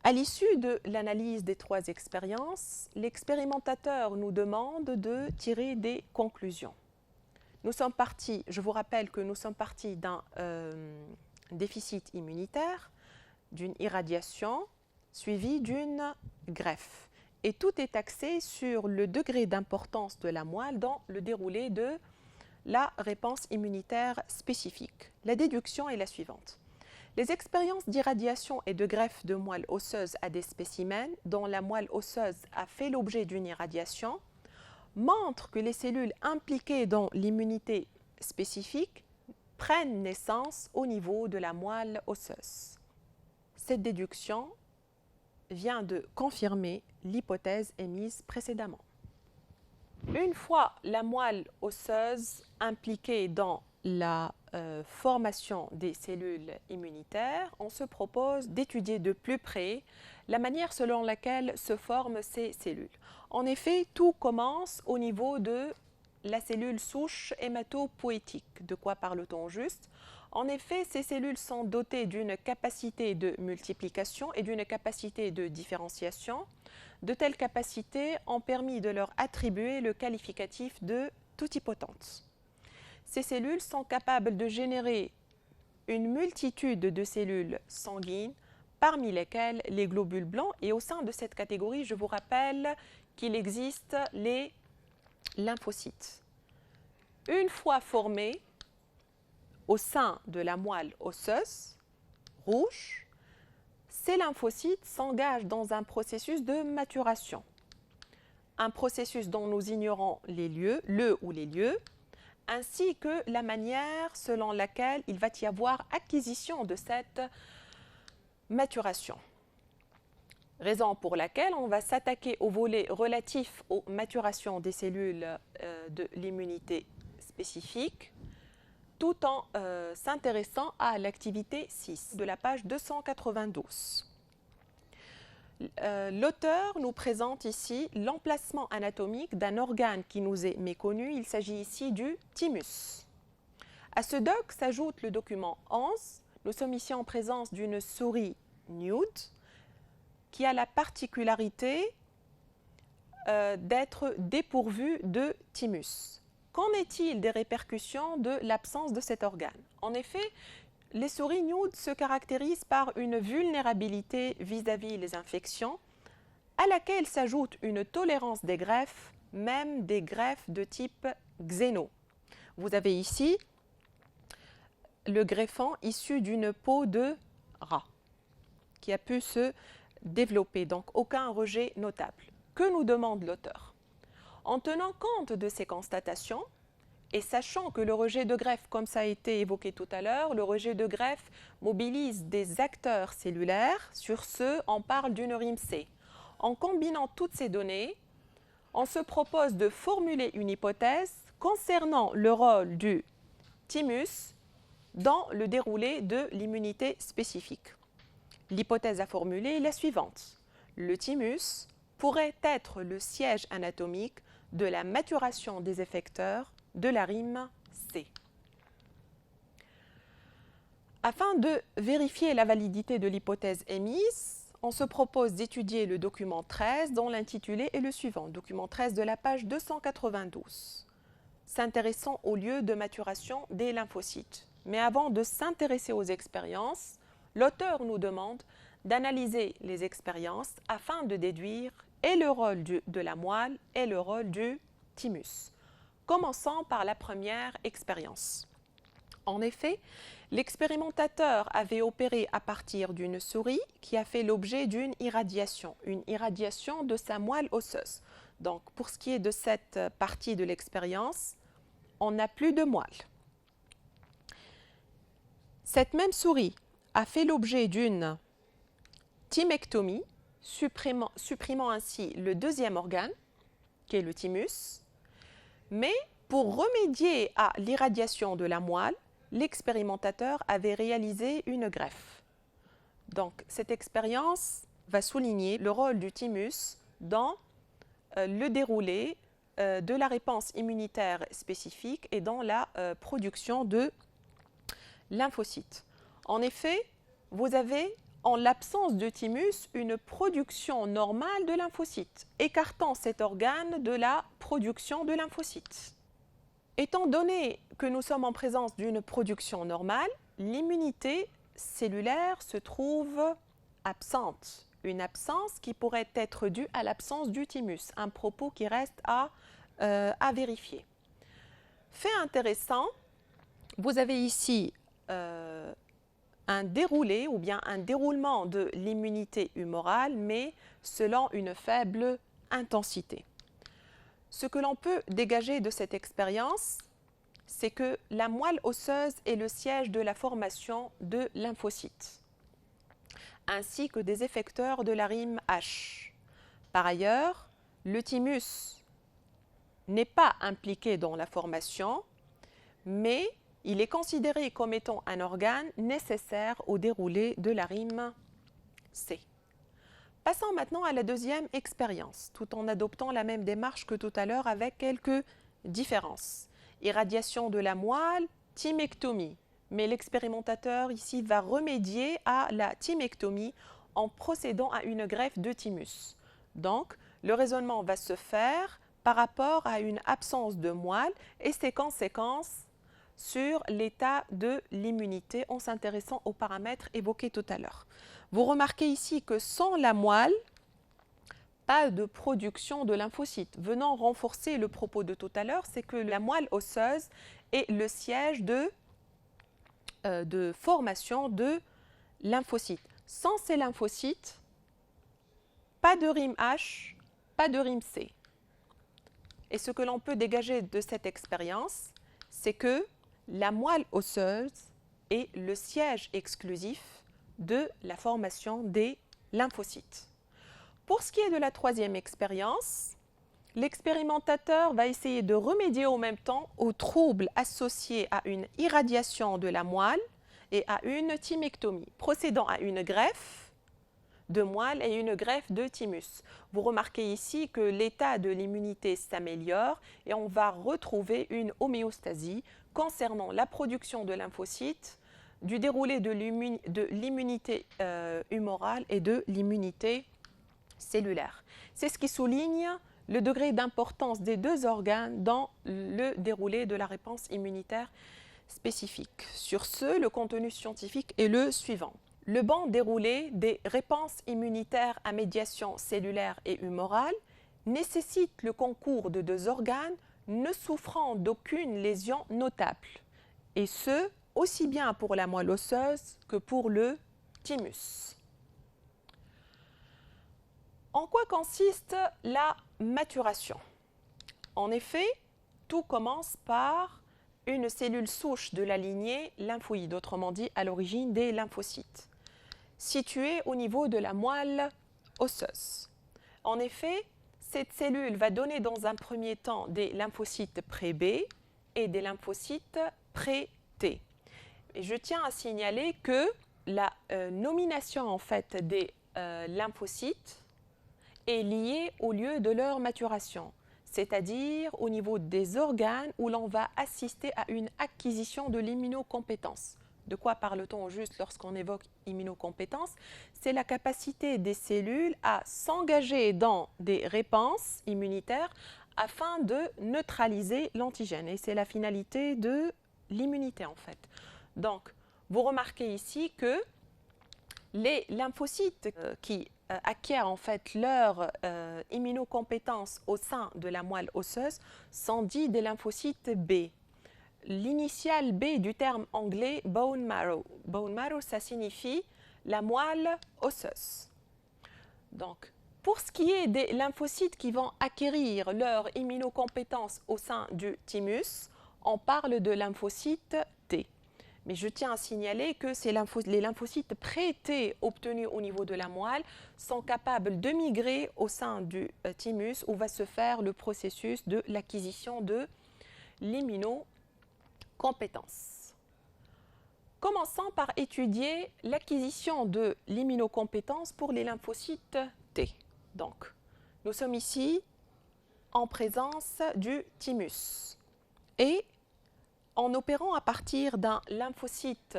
À l'issue de l'analyse des trois expériences, l'expérimentateur nous demande de tirer des conclusions. Nous sommes partis, je vous rappelle que nous sommes partis d'un déficit immunitaire, d'une irradiation suivie d'une greffe. Et tout est axé sur le degré d'importance de la moelle dans le déroulé de la réponse immunitaire spécifique. La déduction est la suivante. Les expériences d'irradiation et de greffe de moelle osseuse à des spécimens dont la moelle osseuse a fait l'objet d'une irradiation montrent que les cellules impliquées dans l'immunité spécifique prennent naissance au niveau de la moelle osseuse. Cette déduction vient de confirmer l'hypothèse émise précédemment. Une fois la moelle osseuse impliquée dans la formation des cellules immunitaires, on se propose d'étudier de plus près la manière selon laquelle se forment ces cellules. En effet, tout commence au niveau de la cellule souche hématopoïétique. De quoi parle-t-on juste ? En effet, ces cellules sont dotées d'une capacité de multiplication et d'une capacité de différenciation. De telles capacités ont permis de leur attribuer le qualificatif de totipotentes. Ces cellules sont capables de générer une multitude de cellules sanguines, parmi lesquelles les globules blancs. Et au sein de cette catégorie, je vous rappelle qu'il existe les lymphocytes. Une fois formés au sein de la moelle osseuse rouge, ces lymphocytes s'engagent dans un processus de maturation. Un processus dont nous ignorons les lieux, le ou les lieux, ainsi que la manière selon laquelle il va y avoir acquisition de cette maturation. Raison pour laquelle on va s'attaquer au volet relatif aux maturations des cellules de l'immunité spécifique, tout en s'intéressant à l'activité 6 de la page 292. L'auteur nous présente ici l'emplacement anatomique d'un organe qui nous est méconnu. Il s'agit ici du thymus. À ce doc s'ajoute le document 11. Nous sommes ici en présence d'une souris nude qui a la particularité d'être dépourvue de thymus. Qu'en est-il des répercussions de l'absence de cet organe? En effet, les souris nudes se caractérisent par une vulnérabilité vis-à-vis des infections, à laquelle s'ajoute une tolérance des greffes, même des greffes de type xéno. Vous avez ici le greffon issu d'une peau de rat qui a pu se développer, donc aucun rejet notable. Que nous demande l'auteur? En tenant compte de ces constatations et sachant que le rejet de greffe, comme ça a été évoqué tout à l'heure, le rejet de greffe mobilise des acteurs cellulaires, sur ce, on parle d'une RIMC. En combinant toutes ces données, on se propose de formuler une hypothèse concernant le rôle du thymus dans le déroulé de l'immunité spécifique. L'hypothèse à formuler est la suivante. Le thymus pourrait être le siège anatomique de la maturation des effecteurs de la RIM-C. Afin de vérifier la validité de l'hypothèse émise, on se propose d'étudier le document 13 dont l'intitulé est le suivant, document 13 de la page 292, s'intéressant au lieu de maturation des lymphocytes. Mais avant de s'intéresser aux expériences, l'auteur nous demande d'analyser les expériences afin de déduire et le rôle de la moelle et le rôle du thymus. Commençons par la première expérience. En effet, l'expérimentateur avait opéré à partir d'une souris qui a fait l'objet d'une irradiation de sa moelle osseuse. Donc, pour ce qui est de cette partie de l'expérience, on n'a plus de moelle. Cette même souris a fait l'objet d'une thymectomie, supprimant ainsi le deuxième organe, qui est le thymus. Mais pour remédier à l'irradiation de la moelle, l'expérimentateur avait réalisé une greffe. Donc, cette expérience va souligner le rôle du thymus dans le déroulé de la réponse immunitaire spécifique et dans la production de lymphocytes. En effet, vous avez, en l'absence de thymus, une production normale de lymphocytes, écartant cet organe de la production de lymphocytes. Étant donné que nous sommes en présence d'une production normale, l'immunité cellulaire se trouve absente. Une absence qui pourrait être due à l'absence du thymus, un propos qui reste à vérifier. Fait intéressant, vous avez ici un déroulé ou bien un déroulement de l'immunité humorale, mais selon une faible intensité. Ce que l'on peut dégager de cette expérience, c'est que la moelle osseuse est le siège de la formation de lymphocytes, ainsi que des effecteurs de la RIM-H. Par ailleurs, le thymus n'est pas impliqué dans la formation, mais il est considéré comme étant un organe nécessaire au déroulé de la RIM-C. Passons maintenant à la deuxième expérience, tout en adoptant la même démarche que tout à l'heure avec quelques différences. Irradiation de la moelle, thymectomie. Mais l'expérimentateur ici va remédier à la thymectomie en procédant à une greffe de thymus. Donc, le raisonnement va se faire par rapport à une absence de moelle et ses conséquences sur l'état de l'immunité en s'intéressant aux paramètres évoqués tout à l'heure. Vous remarquez ici que sans la moelle, pas de production de lymphocytes. Venant renforcer le propos de tout à l'heure, c'est que la moelle osseuse est le siège de formation de lymphocytes. Sans ces lymphocytes, pas de RIM-H, pas de RIM-C. Et ce que l'on peut dégager de cette expérience, c'est que la moelle osseuse est le siège exclusif de la formation des lymphocytes. Pour ce qui est de la troisième expérience, l'expérimentateur va essayer de remédier en même temps aux troubles associés à une irradiation de la moelle et à une thymectomie, procédant à une greffe de moelle et une greffe de thymus. Vous remarquez ici que l'état de l'immunité s'améliore et on va retrouver une homéostasie concernant la production de lymphocytes, du déroulé de l'immunité humorale et de l'immunité cellulaire. C'est ce qui souligne le degré d'importance des deux organes dans le déroulé de la réponse immunitaire spécifique. Sur ce, le contenu scientifique est le suivant. Le bon déroulé des réponses immunitaires à médiation cellulaire et humorale nécessite le concours de deux organes ne souffrant d'aucune lésion notable, et ce, aussi bien pour la moelle osseuse que pour le thymus. En quoi consiste la maturation? En effet, tout commence par une cellule souche de la lignée lymphoïde, autrement dit à l'origine des lymphocytes, située au niveau de la moelle osseuse. En effet, cette cellule va donner dans un premier temps des lymphocytes pré-B et des lymphocytes pré-T. Et je tiens à signaler que la nomination en fait des lymphocytes est liée au lieu de leur maturation, c'est-à-dire au niveau des organes où l'on va assister à une acquisition de l'immunocompétence. De quoi parle-t-on juste lorsqu'on évoque immunocompétence? C'est la capacité des cellules à s'engager dans des réponses immunitaires afin de neutraliser l'antigène. Et c'est la finalité de l'immunité en fait. Donc, vous remarquez ici que les lymphocytes qui acquièrent en fait leur immunocompétence au sein de la moelle osseuse sont dits des lymphocytes B. L'initiale B du terme anglais bone marrow. Bone marrow, ça signifie la moelle osseuse. Donc, pour ce qui est des lymphocytes qui vont acquérir leur immunocompétence au sein du thymus, on parle de lymphocytes T. Mais je tiens à signaler que les lymphocytes pré-T obtenus au niveau de la moelle sont capables de migrer au sein du thymus où va se faire le processus de l'acquisition de l'immunocompétence. Commençons par étudier l'acquisition de l'immunocompétence pour les lymphocytes T. Donc, nous sommes ici en présence du thymus et en opérant à partir d'un lymphocyte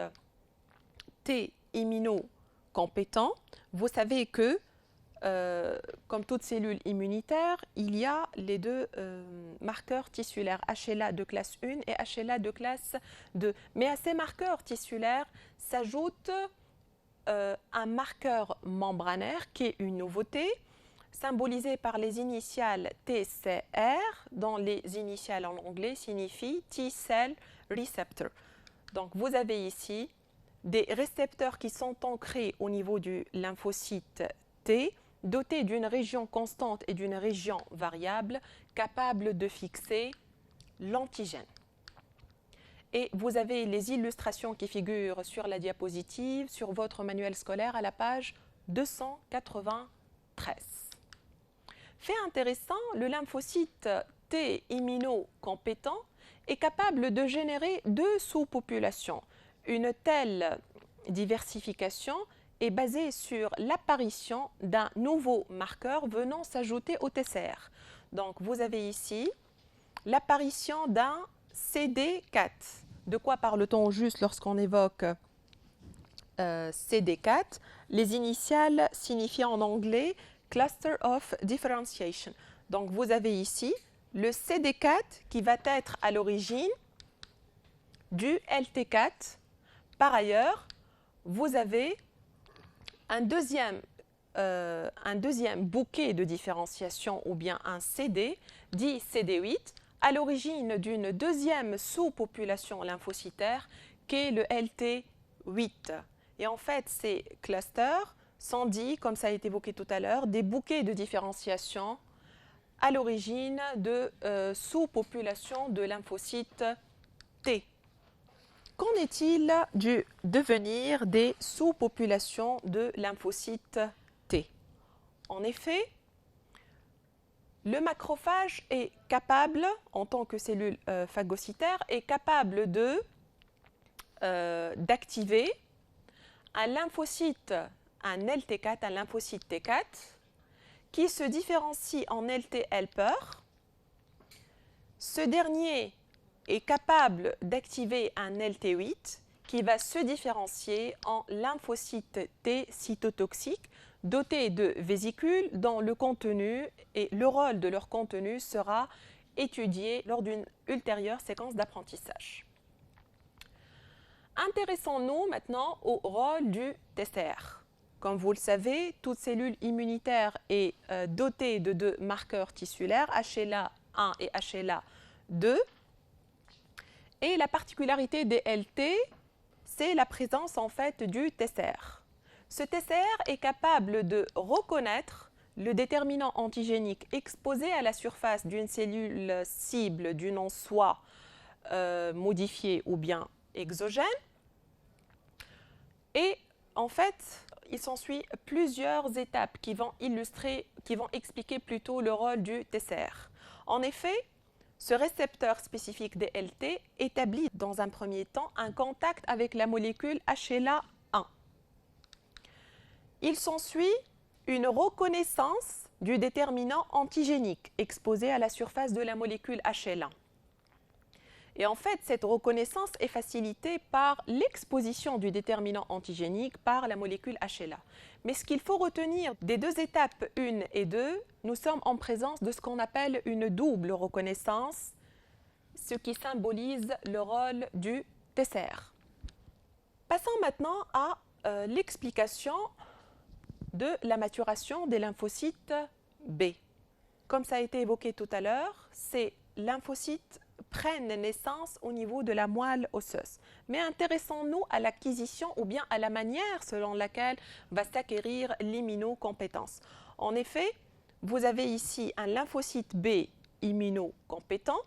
T immunocompétent, vous savez que, comme toute cellule immunitaire, il y a les deux marqueurs tissulaires, HLA de classe 1 et HLA de classe 2. Mais à ces marqueurs tissulaires s'ajoute un marqueur membranaire qui est une nouveauté, symbolisé par les initiales TCR, dont les initiales en anglais signifient T-cell receptor. Donc vous avez ici des récepteurs qui sont ancrés au niveau du lymphocyte T, dotés d'une région constante et d'une région variable, capables de fixer l'antigène. Et vous avez les illustrations qui figurent sur la diapositive, sur votre manuel scolaire à la page 293. Fait intéressant, le lymphocyte T immunocompétent est capable de générer deux sous-populations. Une telle diversification est basée sur l'apparition d'un nouveau marqueur venant s'ajouter au TCR. Donc, vous avez ici l'apparition d'un CD4. De quoi parle-t-on juste lorsqu'on évoque CD4? Les initiales signifient en anglais Cluster of Differentiation. Donc, vous avez ici le CD4 qui va être à l'origine du LT4. Par ailleurs, vous avez un deuxième bouquet de différenciation ou bien un CD, dit CD8, à l'origine d'une deuxième sous-population lymphocytaire qui est le LT8. Et en fait, ces clusters sont dits, comme ça a été évoqué tout à l'heure, des bouquets de différenciation à l'origine de sous-populations de lymphocytes T. Qu'en est-il du devenir des sous-populations de lymphocytes T? En effet, le macrophage est capable, en tant que cellule phagocytaire, est capable d'activer un lymphocyte, un LT4, un lymphocyte T4, qui se différencie en LT helper. Ce dernier est capable d'activer un LT8 qui va se différencier en lymphocyte T cytotoxique doté de vésicules dont le contenu et le rôle de leur contenu sera étudié lors d'une ultérieure séquence d'apprentissage. Intéressons-nous maintenant au rôle du TCR. Comme vous le savez, toute cellule immunitaire est dotée de deux marqueurs tissulaires, HLA-1 et HLA-2. Et la particularité des LT, c'est la présence en fait du TCR. Ce TCR est capable de reconnaître le déterminant antigénique exposé à la surface d'une cellule cible du nom soit modifié ou bien exogène. Et en fait, il s'ensuit plusieurs étapes qui vont expliquer plutôt le rôle du TCR. En effet, ce récepteur spécifique des LT établit dans un premier temps un contact avec la molécule HLA-1. Il s'ensuit une reconnaissance du déterminant antigénique exposé à la surface de la molécule HL1. Et en fait, cette reconnaissance est facilitée par l'exposition du déterminant antigénique par la molécule HLA. Mais ce qu'il faut retenir des deux étapes 1 et 2, nous sommes en présence de ce qu'on appelle une double reconnaissance, ce qui symbolise le rôle du TCR. Passons maintenant à l'explication de la maturation des lymphocytes B. Comme ça a été évoqué tout à l'heure, ces lymphocytes prennent naissance au niveau de la moelle osseuse. Mais intéressons-nous à l'acquisition ou bien à la manière selon laquelle va s'acquérir l'immunocompétence. En effet, vous avez ici un lymphocyte B immunocompétent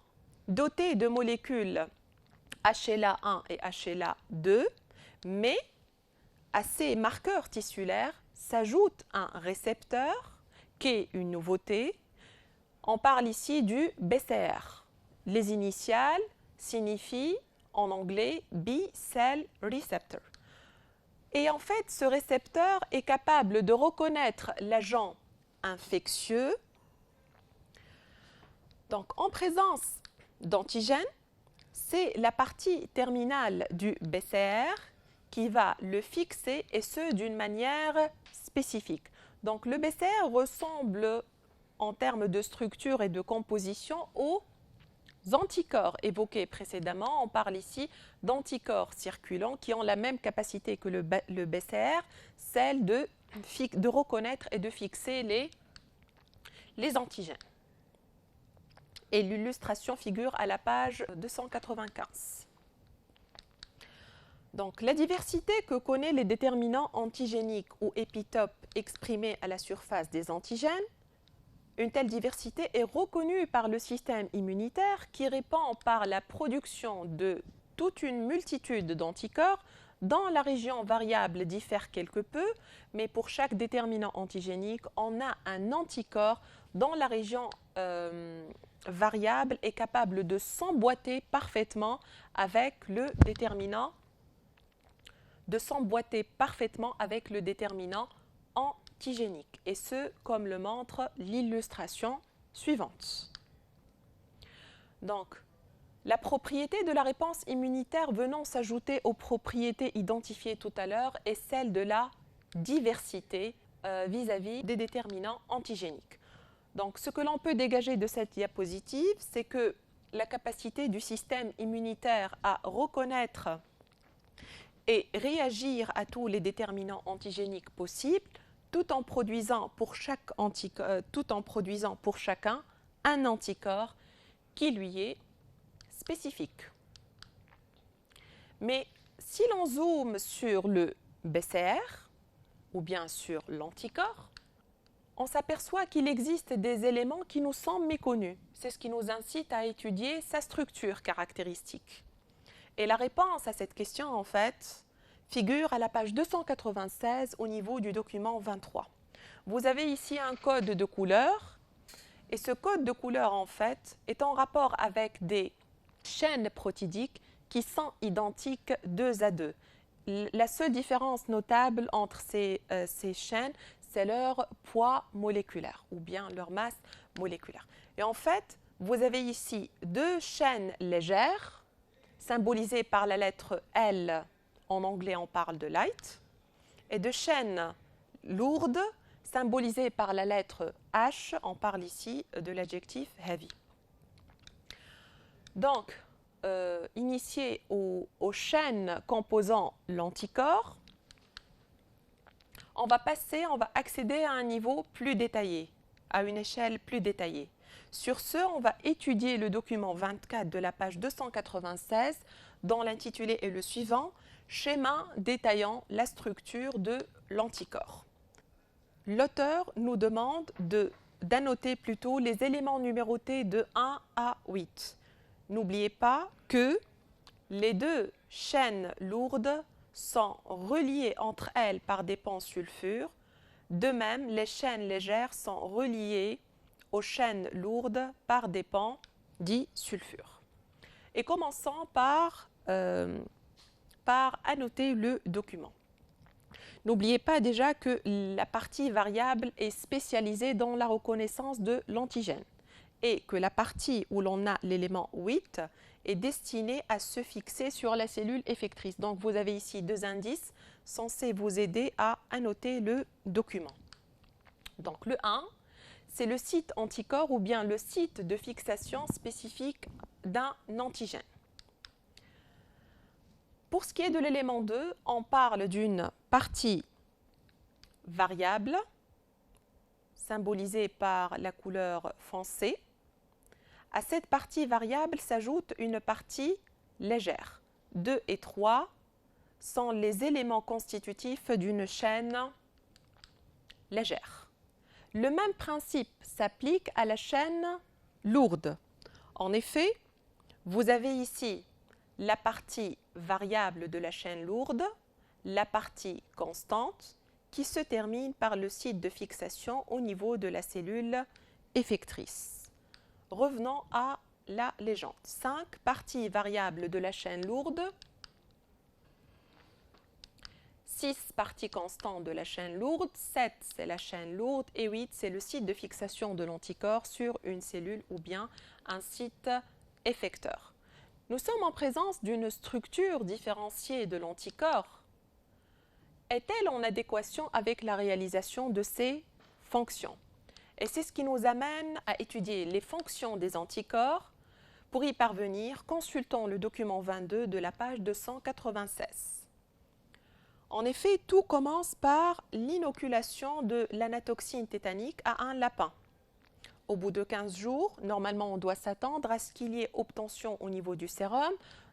doté de molécules HLA-1 et HLA-2, mais à ces marqueurs tissulaires s'ajoute un récepteur qui est une nouveauté. On parle ici du BCR. Les initiales signifient en anglais B-cell receptor. Et en fait, ce récepteur est capable de reconnaître l'agent infectieux. Donc, en présence d'antigènes, c'est la partie terminale du BCR qui va le fixer et ce d'une manière spécifique. Donc, le BCR ressemble en termes de structure et de composition aux anticorps évoqués précédemment. On parle ici d'anticorps circulants qui ont la même capacité que le BCR, celle de reconnaître et de fixer les antigènes. Et l'illustration figure à la page 295. Donc, la diversité que connaît les déterminants antigéniques ou épitopes exprimés à la surface des antigènes, une telle diversité est reconnue par le système immunitaire qui répond par la production de toute une multitude d'anticorps dont la région variable diffère quelque peu, mais pour chaque déterminant antigénique, on a un anticorps dont la région variable est capable de s'emboîter parfaitement avec le déterminant antigénique, et ce, comme le montre l'illustration suivante. Donc, la propriété de la réponse immunitaire venant s'ajouter aux propriétés identifiées tout à l'heure est celle de la diversité vis-à-vis des déterminants antigéniques. Donc, ce que l'on peut dégager de cette diapositive, c'est que la capacité du système immunitaire à reconnaître et réagir à tous les déterminants antigéniques possibles, tout en produisant pour chacun un anticorps qui lui est spécifique. Mais si l'on zoome sur le BCR ou bien sur l'anticorps, on s'aperçoit qu'il existe des éléments qui nous sont méconnus. C'est ce qui nous incite à étudier sa structure caractéristique. Et la réponse à cette question, en fait, figure à la page 296 au niveau du document 23. Vous avez ici un code de couleur, et ce code de couleur, en fait, est en rapport avec des chaînes protidiques qui sont identiques 2 à 2. La seule différence notable entre ces chaînes, c'est leur poids moléculaire ou bien leur masse moléculaire. Et en fait, vous avez ici 2 chaînes légères, symbolisées par la lettre L, en anglais on parle de light, et 2 chaînes lourdes, symbolisées par la lettre H, on parle ici de l'adjectif heavy. Donc, initié aux chaînes composant l'anticorps, on va accéder à un niveau plus détaillé, à une échelle plus détaillée. Sur ce, on va étudier le document 24 de la page 296, dont l'intitulé est le suivant, « Schéma détaillant la structure de l'anticorps ». L'auteur nous demande d'annoter plutôt les éléments numérotés de 1 à 8. N'oubliez pas que les 2 chaînes lourdes sont reliées entre elles par des ponts sulfures. De même, les chaînes légères sont reliées aux chaînes lourdes par des ponts dits sulfures. Et commençons par annoter le document. N'oubliez pas déjà que la partie variable est spécialisée dans la reconnaissance de l'antigène et que la partie où l'on a l'élément 8 est destinée à se fixer sur la cellule effectrice. Donc vous avez ici 2 indices censés vous aider à annoter le document. Donc le 1, c'est le site anticorps ou bien le site de fixation spécifique d'un antigène. Pour ce qui est de l'élément 2, on parle d'une partie variable symbolisée par la couleur foncée. À cette partie variable s'ajoute une partie légère. 2 et 3 sont les éléments constitutifs d'une chaîne légère. Le même principe s'applique à la chaîne lourde. En effet, vous avez ici la partie variable de la chaîne lourde, la partie constante, qui se termine par le site de fixation au niveau de la cellule effectrice. Revenons à la légende. 5 parties variables de la chaîne lourde, 6 parties constantes de la chaîne lourde, 7 c'est la chaîne lourde et 8 c'est le site de fixation de l'anticorps sur une cellule ou bien un site effecteur. Nous sommes en présence d'une structure différenciée de l'anticorps. Est-elle en adéquation avec la réalisation de ces fonctions? Et c'est ce qui nous amène à étudier les fonctions des anticorps. Pour y parvenir, consultons le document 22 de la page 296. En effet, tout commence par l'inoculation de l'anatoxine tétanique à un lapin. Au bout de 15 jours, normalement, on doit s'attendre à ce qu'il y ait obtention au niveau du sérum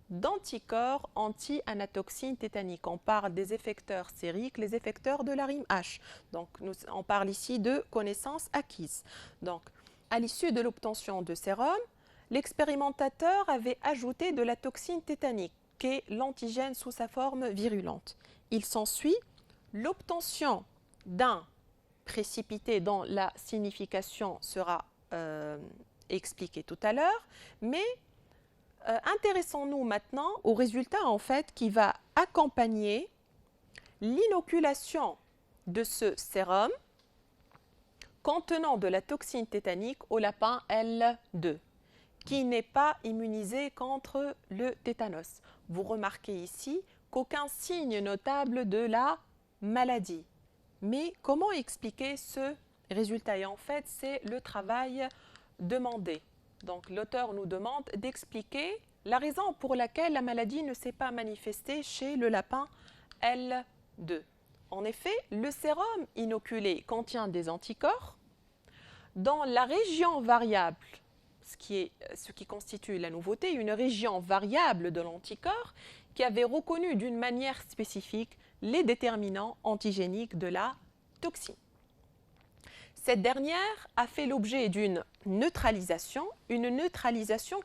d'anticorps anti-anatoxine tétanique. On parle des effecteurs sériques, les effecteurs de la rime H. Donc, on parle ici de connaissances acquises. Donc, à l'issue de l'obtention de sérum, l'expérimentateur avait ajouté de la toxine tétanique, qui est l'antigène sous sa forme virulente. Il s'ensuit l'obtention d'un précipité dont la signification sera expliquée tout à l'heure, mais intéressons-nous maintenant au résultat en fait qui va accompagner l'inoculation de ce sérum contenant de la toxine tétanique au lapin L2 qui n'est pas immunisé contre le tétanos. Vous remarquez ici qu'aucun signe notable de la maladie. Mais comment expliquer ce résultat? Et en fait, c'est le travail demandé. Donc, l'auteur nous demande d'expliquer la raison pour laquelle la maladie ne s'est pas manifestée chez le lapin L2. En effet, le sérum inoculé contient des anticorps. Dans la région variable, ce qui constitue la nouveauté, une région variable de l'anticorps qui avait reconnu d'une manière spécifique les déterminants antigéniques de la toxine. Cette dernière a fait l'objet d'une neutralisation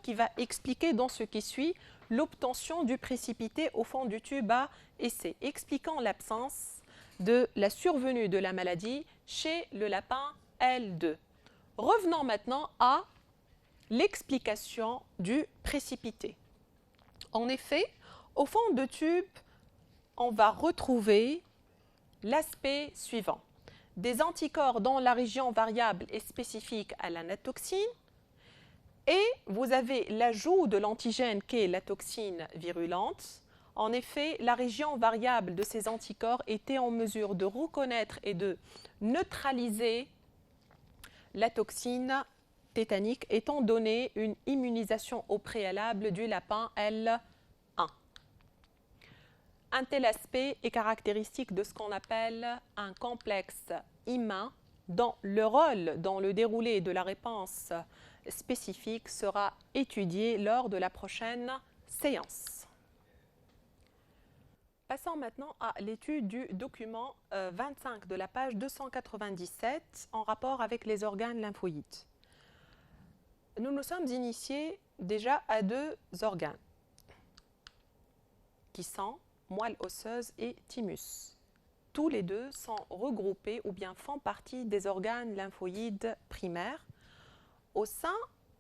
qui va expliquer dans ce qui suit l'obtention du précipité au fond du tube A et C, expliquant l'absence de la survenue de la maladie chez le lapin L2. Revenons maintenant à l'explication du précipité. En effet, au fond de tube, on va retrouver l'aspect suivant. Des anticorps dont la région variable est spécifique à la natoxine et vous avez l'ajout de l'antigène qu'est la toxine virulente. En effet, la région variable de ces anticorps était en mesure de reconnaître et de neutraliser la toxine tétanique étant donné une immunisation au préalable du lapin L1. Un tel aspect est caractéristique de ce qu'on appelle un complexe immun dont le rôle dans le déroulé de la réponse spécifique sera étudié lors de la prochaine séance. Passons maintenant à l'étude du document 25 de la page 297 en rapport avec les organes lymphoïdes. Nous nous sommes initiés déjà à deux organes qui sont moelle osseuse et thymus. Tous les deux sont regroupés ou bien font partie des organes lymphoïdes primaires au sein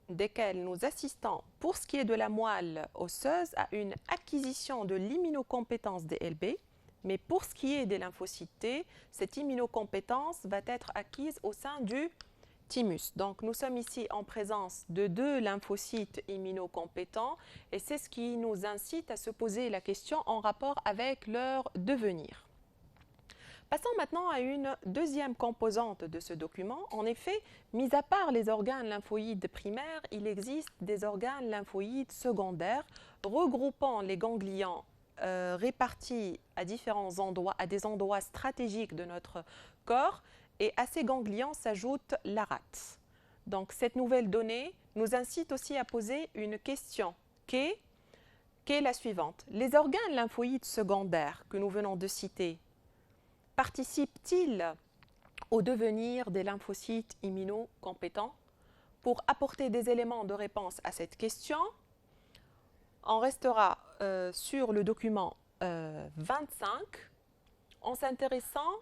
desquels nous assistons, pour ce qui est de la moelle osseuse, à une acquisition de l'immunocompétence des LB, mais pour ce qui est des lymphocytes T, cette immunocompétence va être acquise au sein du thymus. Donc nous sommes ici en présence de deux lymphocytes immunocompétents et c'est ce qui nous incite à se poser la question en rapport avec leur devenir. Passons maintenant à une deuxième composante de ce document. En effet, mis à part les organes lymphoïdes primaires, il existe des organes lymphoïdes secondaires regroupant les ganglions répartis à différents endroits, à des endroits stratégiques de notre corps, et à ces ganglions s'ajoute la rate. Donc cette nouvelle donnée nous incite aussi à poser une question qui est la suivante. Les organes lymphoïdes secondaires que nous venons de citer participent-ils au devenir des lymphocytes immunocompétents? Pour apporter des éléments de réponse à cette question, on restera sur le document 25 en s'intéressant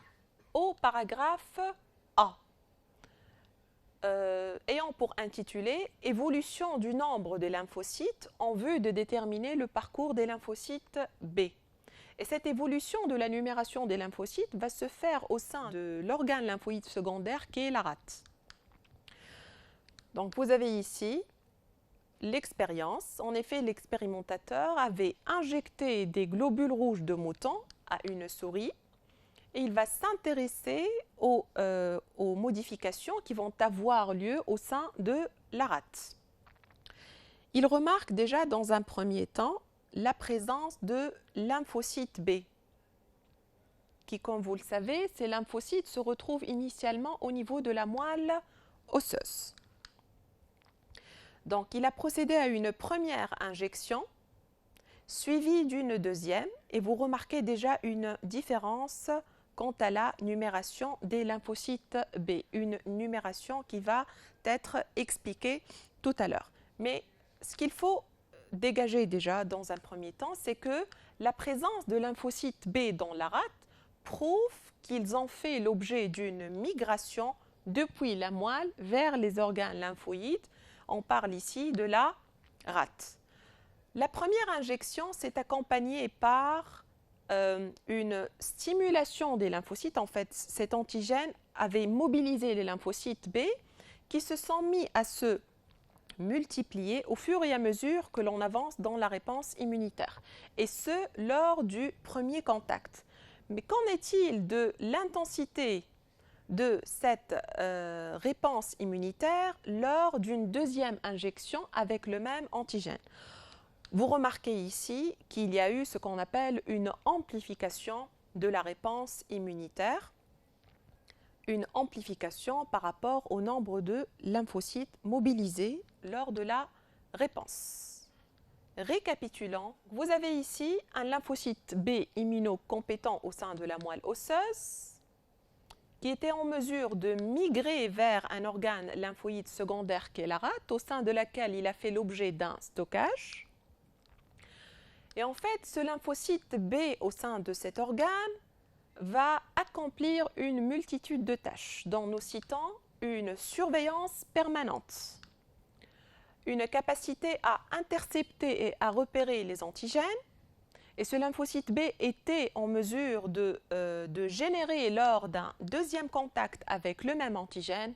au paragraphe A, ayant pour intitulé « Évolution du nombre des lymphocytes en vue de déterminer le parcours des lymphocytes B ». Et cette évolution de la numération des lymphocytes va se faire au sein de l'organe lymphoïde secondaire qui est la rate. Donc vous avez ici l'expérience. En effet, l'expérimentateur avait injecté des globules rouges de mouton à une souris et il va s'intéresser aux modifications qui vont avoir lieu au sein de la rate. Il remarque déjà dans un premier temps la présence de lymphocytes B, qui, comme vous le savez, ces lymphocytes se retrouvent initialement au niveau de la moelle osseuse. Donc, il a procédé à une première injection, suivie d'une deuxième, et vous remarquez déjà une différence quant à la numération des lymphocytes B, une numération qui va être expliquée tout à l'heure. Mais ce qu'il faut dégager déjà dans un premier temps, c'est que la présence de lymphocytes B dans la rate prouve qu'ils ont fait l'objet d'une migration depuis la moelle vers les organes lymphoïdes. On parle ici de la rate. La première injection s'est accompagnée par une stimulation des lymphocytes. En fait, cet antigène avait mobilisé les lymphocytes B qui se sont mis à se multiplier au fur et à mesure que l'on avance dans la réponse immunitaire, et ce, lors du premier contact. Mais qu'en est-il de l'intensité de cette réponse immunitaire lors d'une deuxième injection avec le même antigène? Vous remarquez ici qu'il y a eu ce qu'on appelle une amplification de la réponse immunitaire, une amplification par rapport au nombre de lymphocytes mobilisés lors de la réponse. Récapitulons, vous avez ici un lymphocyte B immunocompétent au sein de la moelle osseuse qui était en mesure de migrer vers un organe lymphoïde secondaire qui est la rate, au sein de laquelle il a fait l'objet d'un stockage. Et en fait, ce lymphocyte B au sein de cet organe va accomplir une multitude de tâches, dont nous citons une surveillance permanente, une capacité à intercepter et à repérer les antigènes. Et ce lymphocyte B était en mesure de générer, lors d'un deuxième contact avec le même antigène,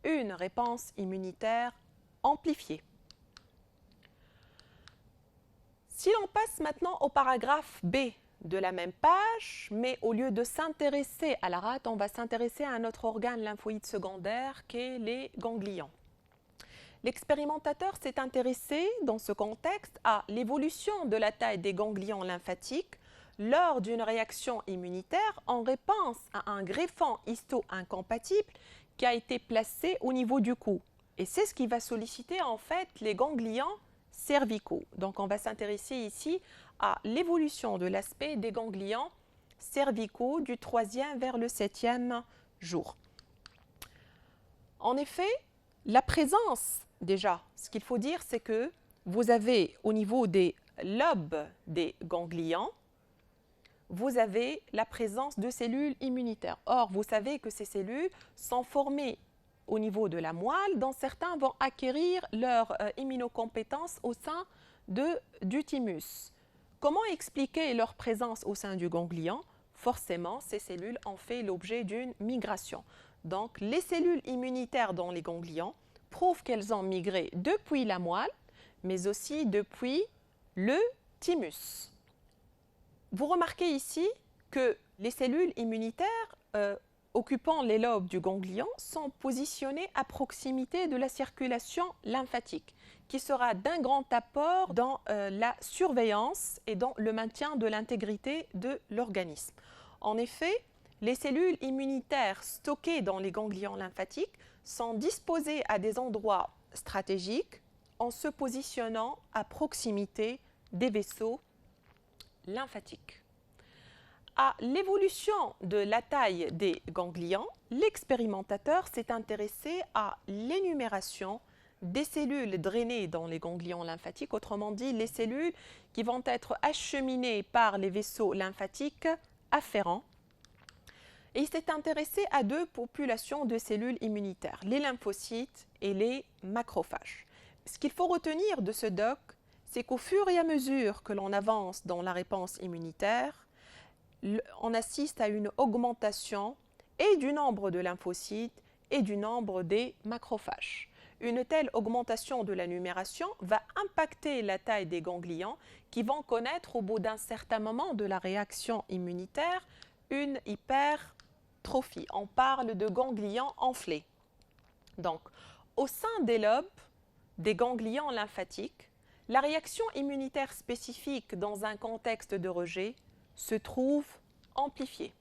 une réponse immunitaire amplifiée. Si l'on passe maintenant au paragraphe B de la même page, mais au lieu de s'intéresser à la rate, on va s'intéresser à un autre organe lymphoïde secondaire qu'est les ganglions. L'expérimentateur s'est intéressé dans ce contexte à l'évolution de la taille des ganglions lymphatiques lors d'une réaction immunitaire en réponse à un greffon histo-incompatible qui a été placé au niveau du cou. Et c'est ce qui va solliciter en fait les ganglions cervicaux. Donc on va s'intéresser ici à l'évolution de l'aspect des ganglions cervicaux du 3e vers le 7e jour. En effet, la présence, déjà, ce qu'il faut dire, c'est que vous avez au niveau des lobes des ganglions, vous avez la présence de cellules immunitaires. Or, vous savez que ces cellules sont formées au niveau de la moelle, dont certains vont acquérir leur immunocompétence au sein du thymus. Comment expliquer leur présence au sein du ganglion? Forcément, ces cellules ont fait l'objet d'une migration. Donc, les cellules immunitaires dans les ganglions prouvent qu'elles ont migré depuis la moelle, mais aussi depuis le thymus. Vous remarquez ici que les cellules immunitaires occupant les lobes du ganglion sont positionnées à proximité de la circulation lymphatique, qui sera d'un grand apport dans la surveillance et dans le maintien de l'intégrité de l'organisme. En effet, les cellules immunitaires stockées dans les ganglions lymphatiques sont disposées à des endroits stratégiques en se positionnant à proximité des vaisseaux lymphatiques. À l'évolution de la taille des ganglions, l'expérimentateur s'est intéressé à l'énumération des cellules drainées dans les ganglions lymphatiques, autrement dit les cellules qui vont être acheminées par les vaisseaux lymphatiques afférents. Et il s'est intéressé à deux populations de cellules immunitaires, les lymphocytes et les macrophages. Ce qu'il faut retenir de ce doc, c'est qu'au fur et à mesure que l'on avance dans la réponse immunitaire, on assiste à une augmentation et du nombre de lymphocytes et du nombre des macrophages. Une telle augmentation de la numération va impacter la taille des ganglions qui vont connaître au bout d'un certain moment de la réaction immunitaire une hypertrophie. On parle de ganglions enflés. Donc, au sein des lobes des ganglions lymphatiques, la réaction immunitaire spécifique dans un contexte de rejet se trouve amplifiée.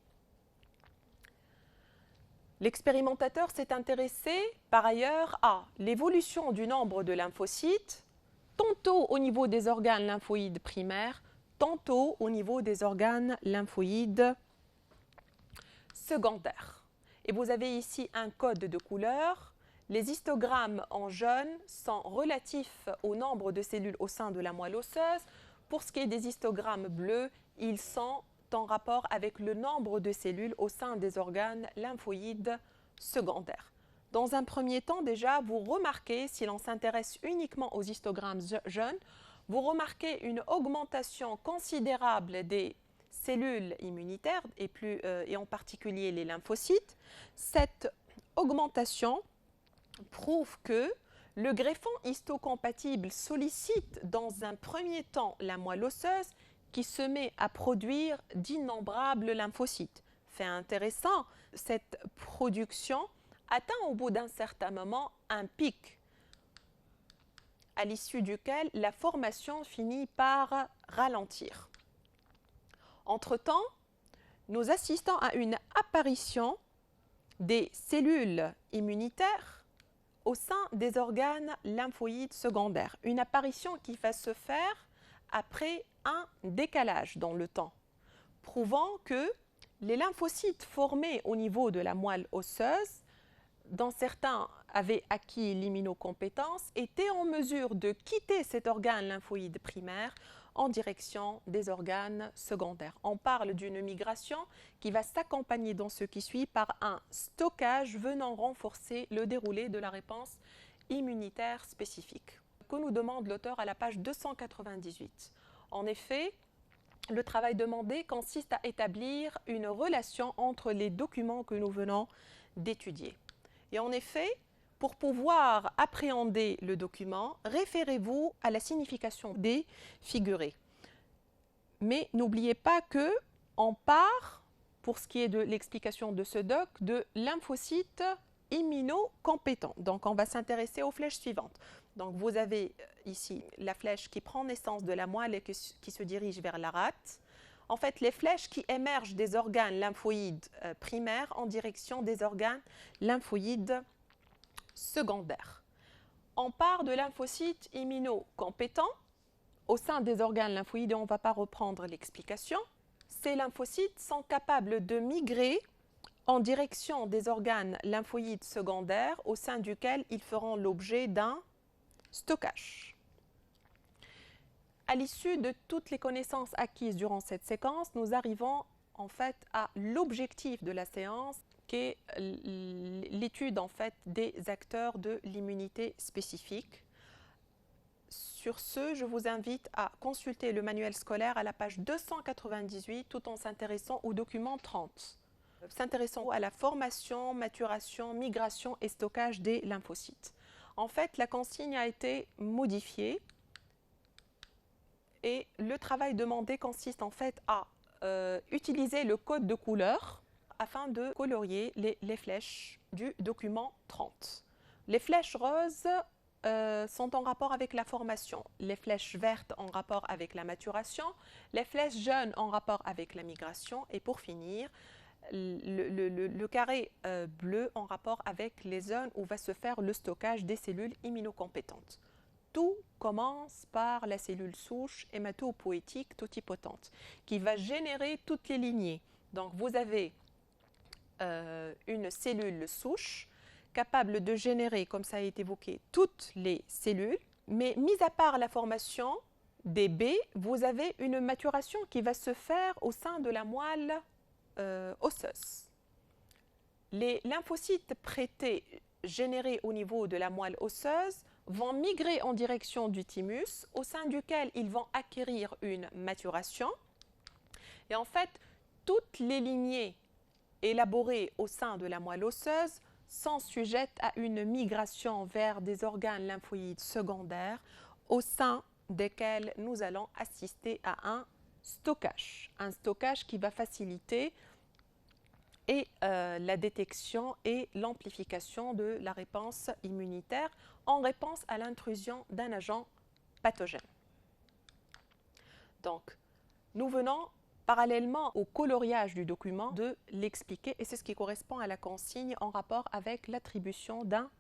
L'expérimentateur s'est intéressé par ailleurs à l'évolution du nombre de lymphocytes, tantôt au niveau des organes lymphoïdes primaires, tantôt au niveau des organes lymphoïdes secondaires. Et vous avez ici un code de couleur. Les histogrammes en jaune sont relatifs au nombre de cellules au sein de la moelle osseuse. Pour ce qui est des histogrammes bleus, ils sont en rapport avec le nombre de cellules au sein des organes lymphoïdes secondaires. Dans un premier temps, déjà, vous remarquez, si l'on s'intéresse uniquement aux histogrammes jaunes, vous remarquez une augmentation considérable des cellules immunitaires et en particulier les lymphocytes. Cette augmentation prouve que le greffon histocompatible sollicite dans un premier temps la moelle osseuse qui se met à produire d'innombrables lymphocytes. Fait intéressant, cette production atteint au bout d'un certain moment un pic à l'issue duquel la formation finit par ralentir. Entre-temps, nous assistons à une apparition des cellules immunitaires au sein des organes lymphoïdes secondaires. Une apparition qui va se faire après un décalage dans le temps, prouvant que les lymphocytes formés au niveau de la moelle osseuse, dont certains avaient acquis l'immunocompétence, étaient en mesure de quitter cet organe lymphoïde primaire en direction des organes secondaires. On parle d'une migration qui va s'accompagner dans ce qui suit par un stockage venant renforcer le déroulé de la réponse immunitaire spécifique, que nous demande l'auteur à la page 298. En effet, le travail demandé consiste à établir une relation entre les documents que nous venons d'étudier. Et en effet, pour pouvoir appréhender le document, référez-vous à la signification des figurés. Mais n'oubliez pas qu'on part, pour ce qui est de l'explication de ce doc, de lymphocytes immunocompétents. Donc, on va s'intéresser aux flèches suivantes. Donc, vous avez ici la flèche qui prend naissance de la moelle et qui se dirige vers la rate. En fait, les flèches qui émergent des organes lymphoïdes primaires en direction des organes lymphoïdes secondaires. On part de lymphocytes immunocompétents au sein des organes lymphoïdes et on ne va pas reprendre l'explication. Ces lymphocytes sont capables de migrer en direction des organes lymphoïdes secondaires au sein duquel ils feront l'objet d'un stockage. À l'issue de toutes les connaissances acquises durant cette séquence, nous arrivons en fait à l'objectif de la séance, qui est l'étude en fait des acteurs de l'immunité spécifique. Sur ce, je vous invite à consulter le manuel scolaire à la page 298 tout en s'intéressant au document 30. S'intéressant à la formation, maturation, migration et stockage des lymphocytes. En fait, la consigne a été modifiée et le travail demandé consiste en fait à utiliser le code de couleur afin de colorier les flèches du document 30. Les flèches roses sont en rapport avec la formation, les flèches vertes en rapport avec la maturation, les flèches jaunes en rapport avec la migration et pour finir, le carré bleu en rapport avec les zones où va se faire le stockage des cellules immunocompétentes. Tout commence par la cellule souche hématopoïétique totipotente qui va générer toutes les lignées. Donc vous avez une cellule souche capable de générer, comme ça a été évoqué, toutes les cellules, mais mis à part la formation des baies, vous avez une maturation qui va se faire au sein de la moelle osseuse. Les lymphocytes prêtés générés au niveau de la moelle osseuse vont migrer en direction du thymus, au sein duquel ils vont acquérir une maturation. Et en fait, toutes les lignées élaborées au sein de la moelle osseuse sont sujettes à une migration vers des organes lymphoïdes secondaires, au sein desquels nous allons assister à un stockage qui va faciliter la détection et l'amplification de la réponse immunitaire en réponse à l'intrusion d'un agent pathogène. Donc, nous venons parallèlement au coloriage du document de l'expliquer et c'est ce qui correspond à la consigne en rapport avec l'attribution d'un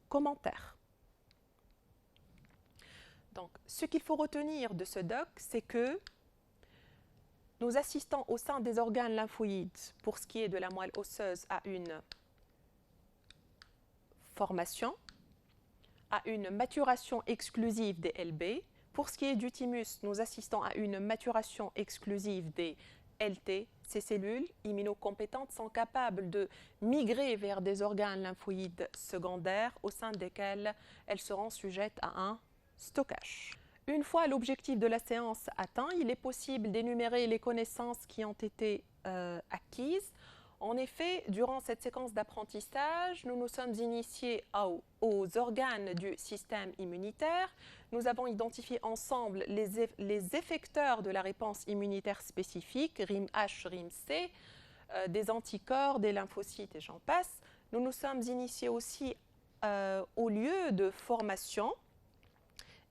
commentaire. Donc, ce qu'il faut retenir de ce doc, c'est que nous assistons au sein des organes lymphoïdes, pour ce qui est de la moelle osseuse, à une formation, à une maturation exclusive des LB. Pour ce qui est du thymus, nous assistons à une maturation exclusive des LT. Ces cellules immunocompétentes sont capables de migrer vers des organes lymphoïdes secondaires au sein desquels elles seront sujettes à un stockage. Une fois l'objectif de la séance atteint, il est possible d'énumérer les connaissances qui ont été acquises. En effet, durant cette séquence d'apprentissage, nous nous sommes initiés aux organes du système immunitaire. Nous avons identifié ensemble les effecteurs de la réponse immunitaire spécifique, RIM-H, RIM-C, des anticorps, des lymphocytes et j'en passe. Nous nous sommes initiés aussi au lieu de formation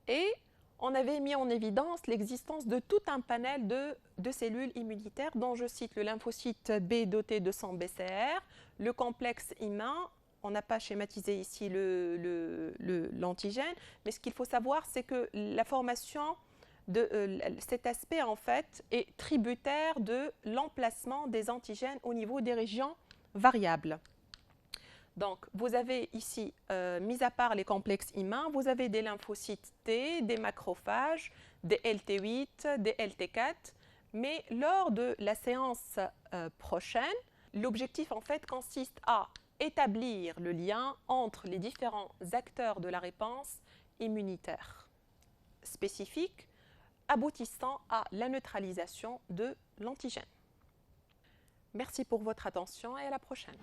et on avait mis en évidence l'existence de tout un panel de cellules immunitaires dont je cite le lymphocyte B doté de 100 BCR, le complexe humain, on n'a pas schématisé ici l'antigène, mais ce qu'il faut savoir c'est que la formation de cet aspect en fait est tributaire de l'emplacement des antigènes au niveau des régions variables. Donc, vous avez ici, mis à part les complexes humains, vous avez des lymphocytes T, des macrophages, DLT8, DLT4, mais lors de la séance prochaine, l'objectif en fait consiste à établir le lien entre les différents acteurs de la réponse immunitaire spécifique aboutissant à la neutralisation de l'antigène. Merci pour votre attention et à la prochaine.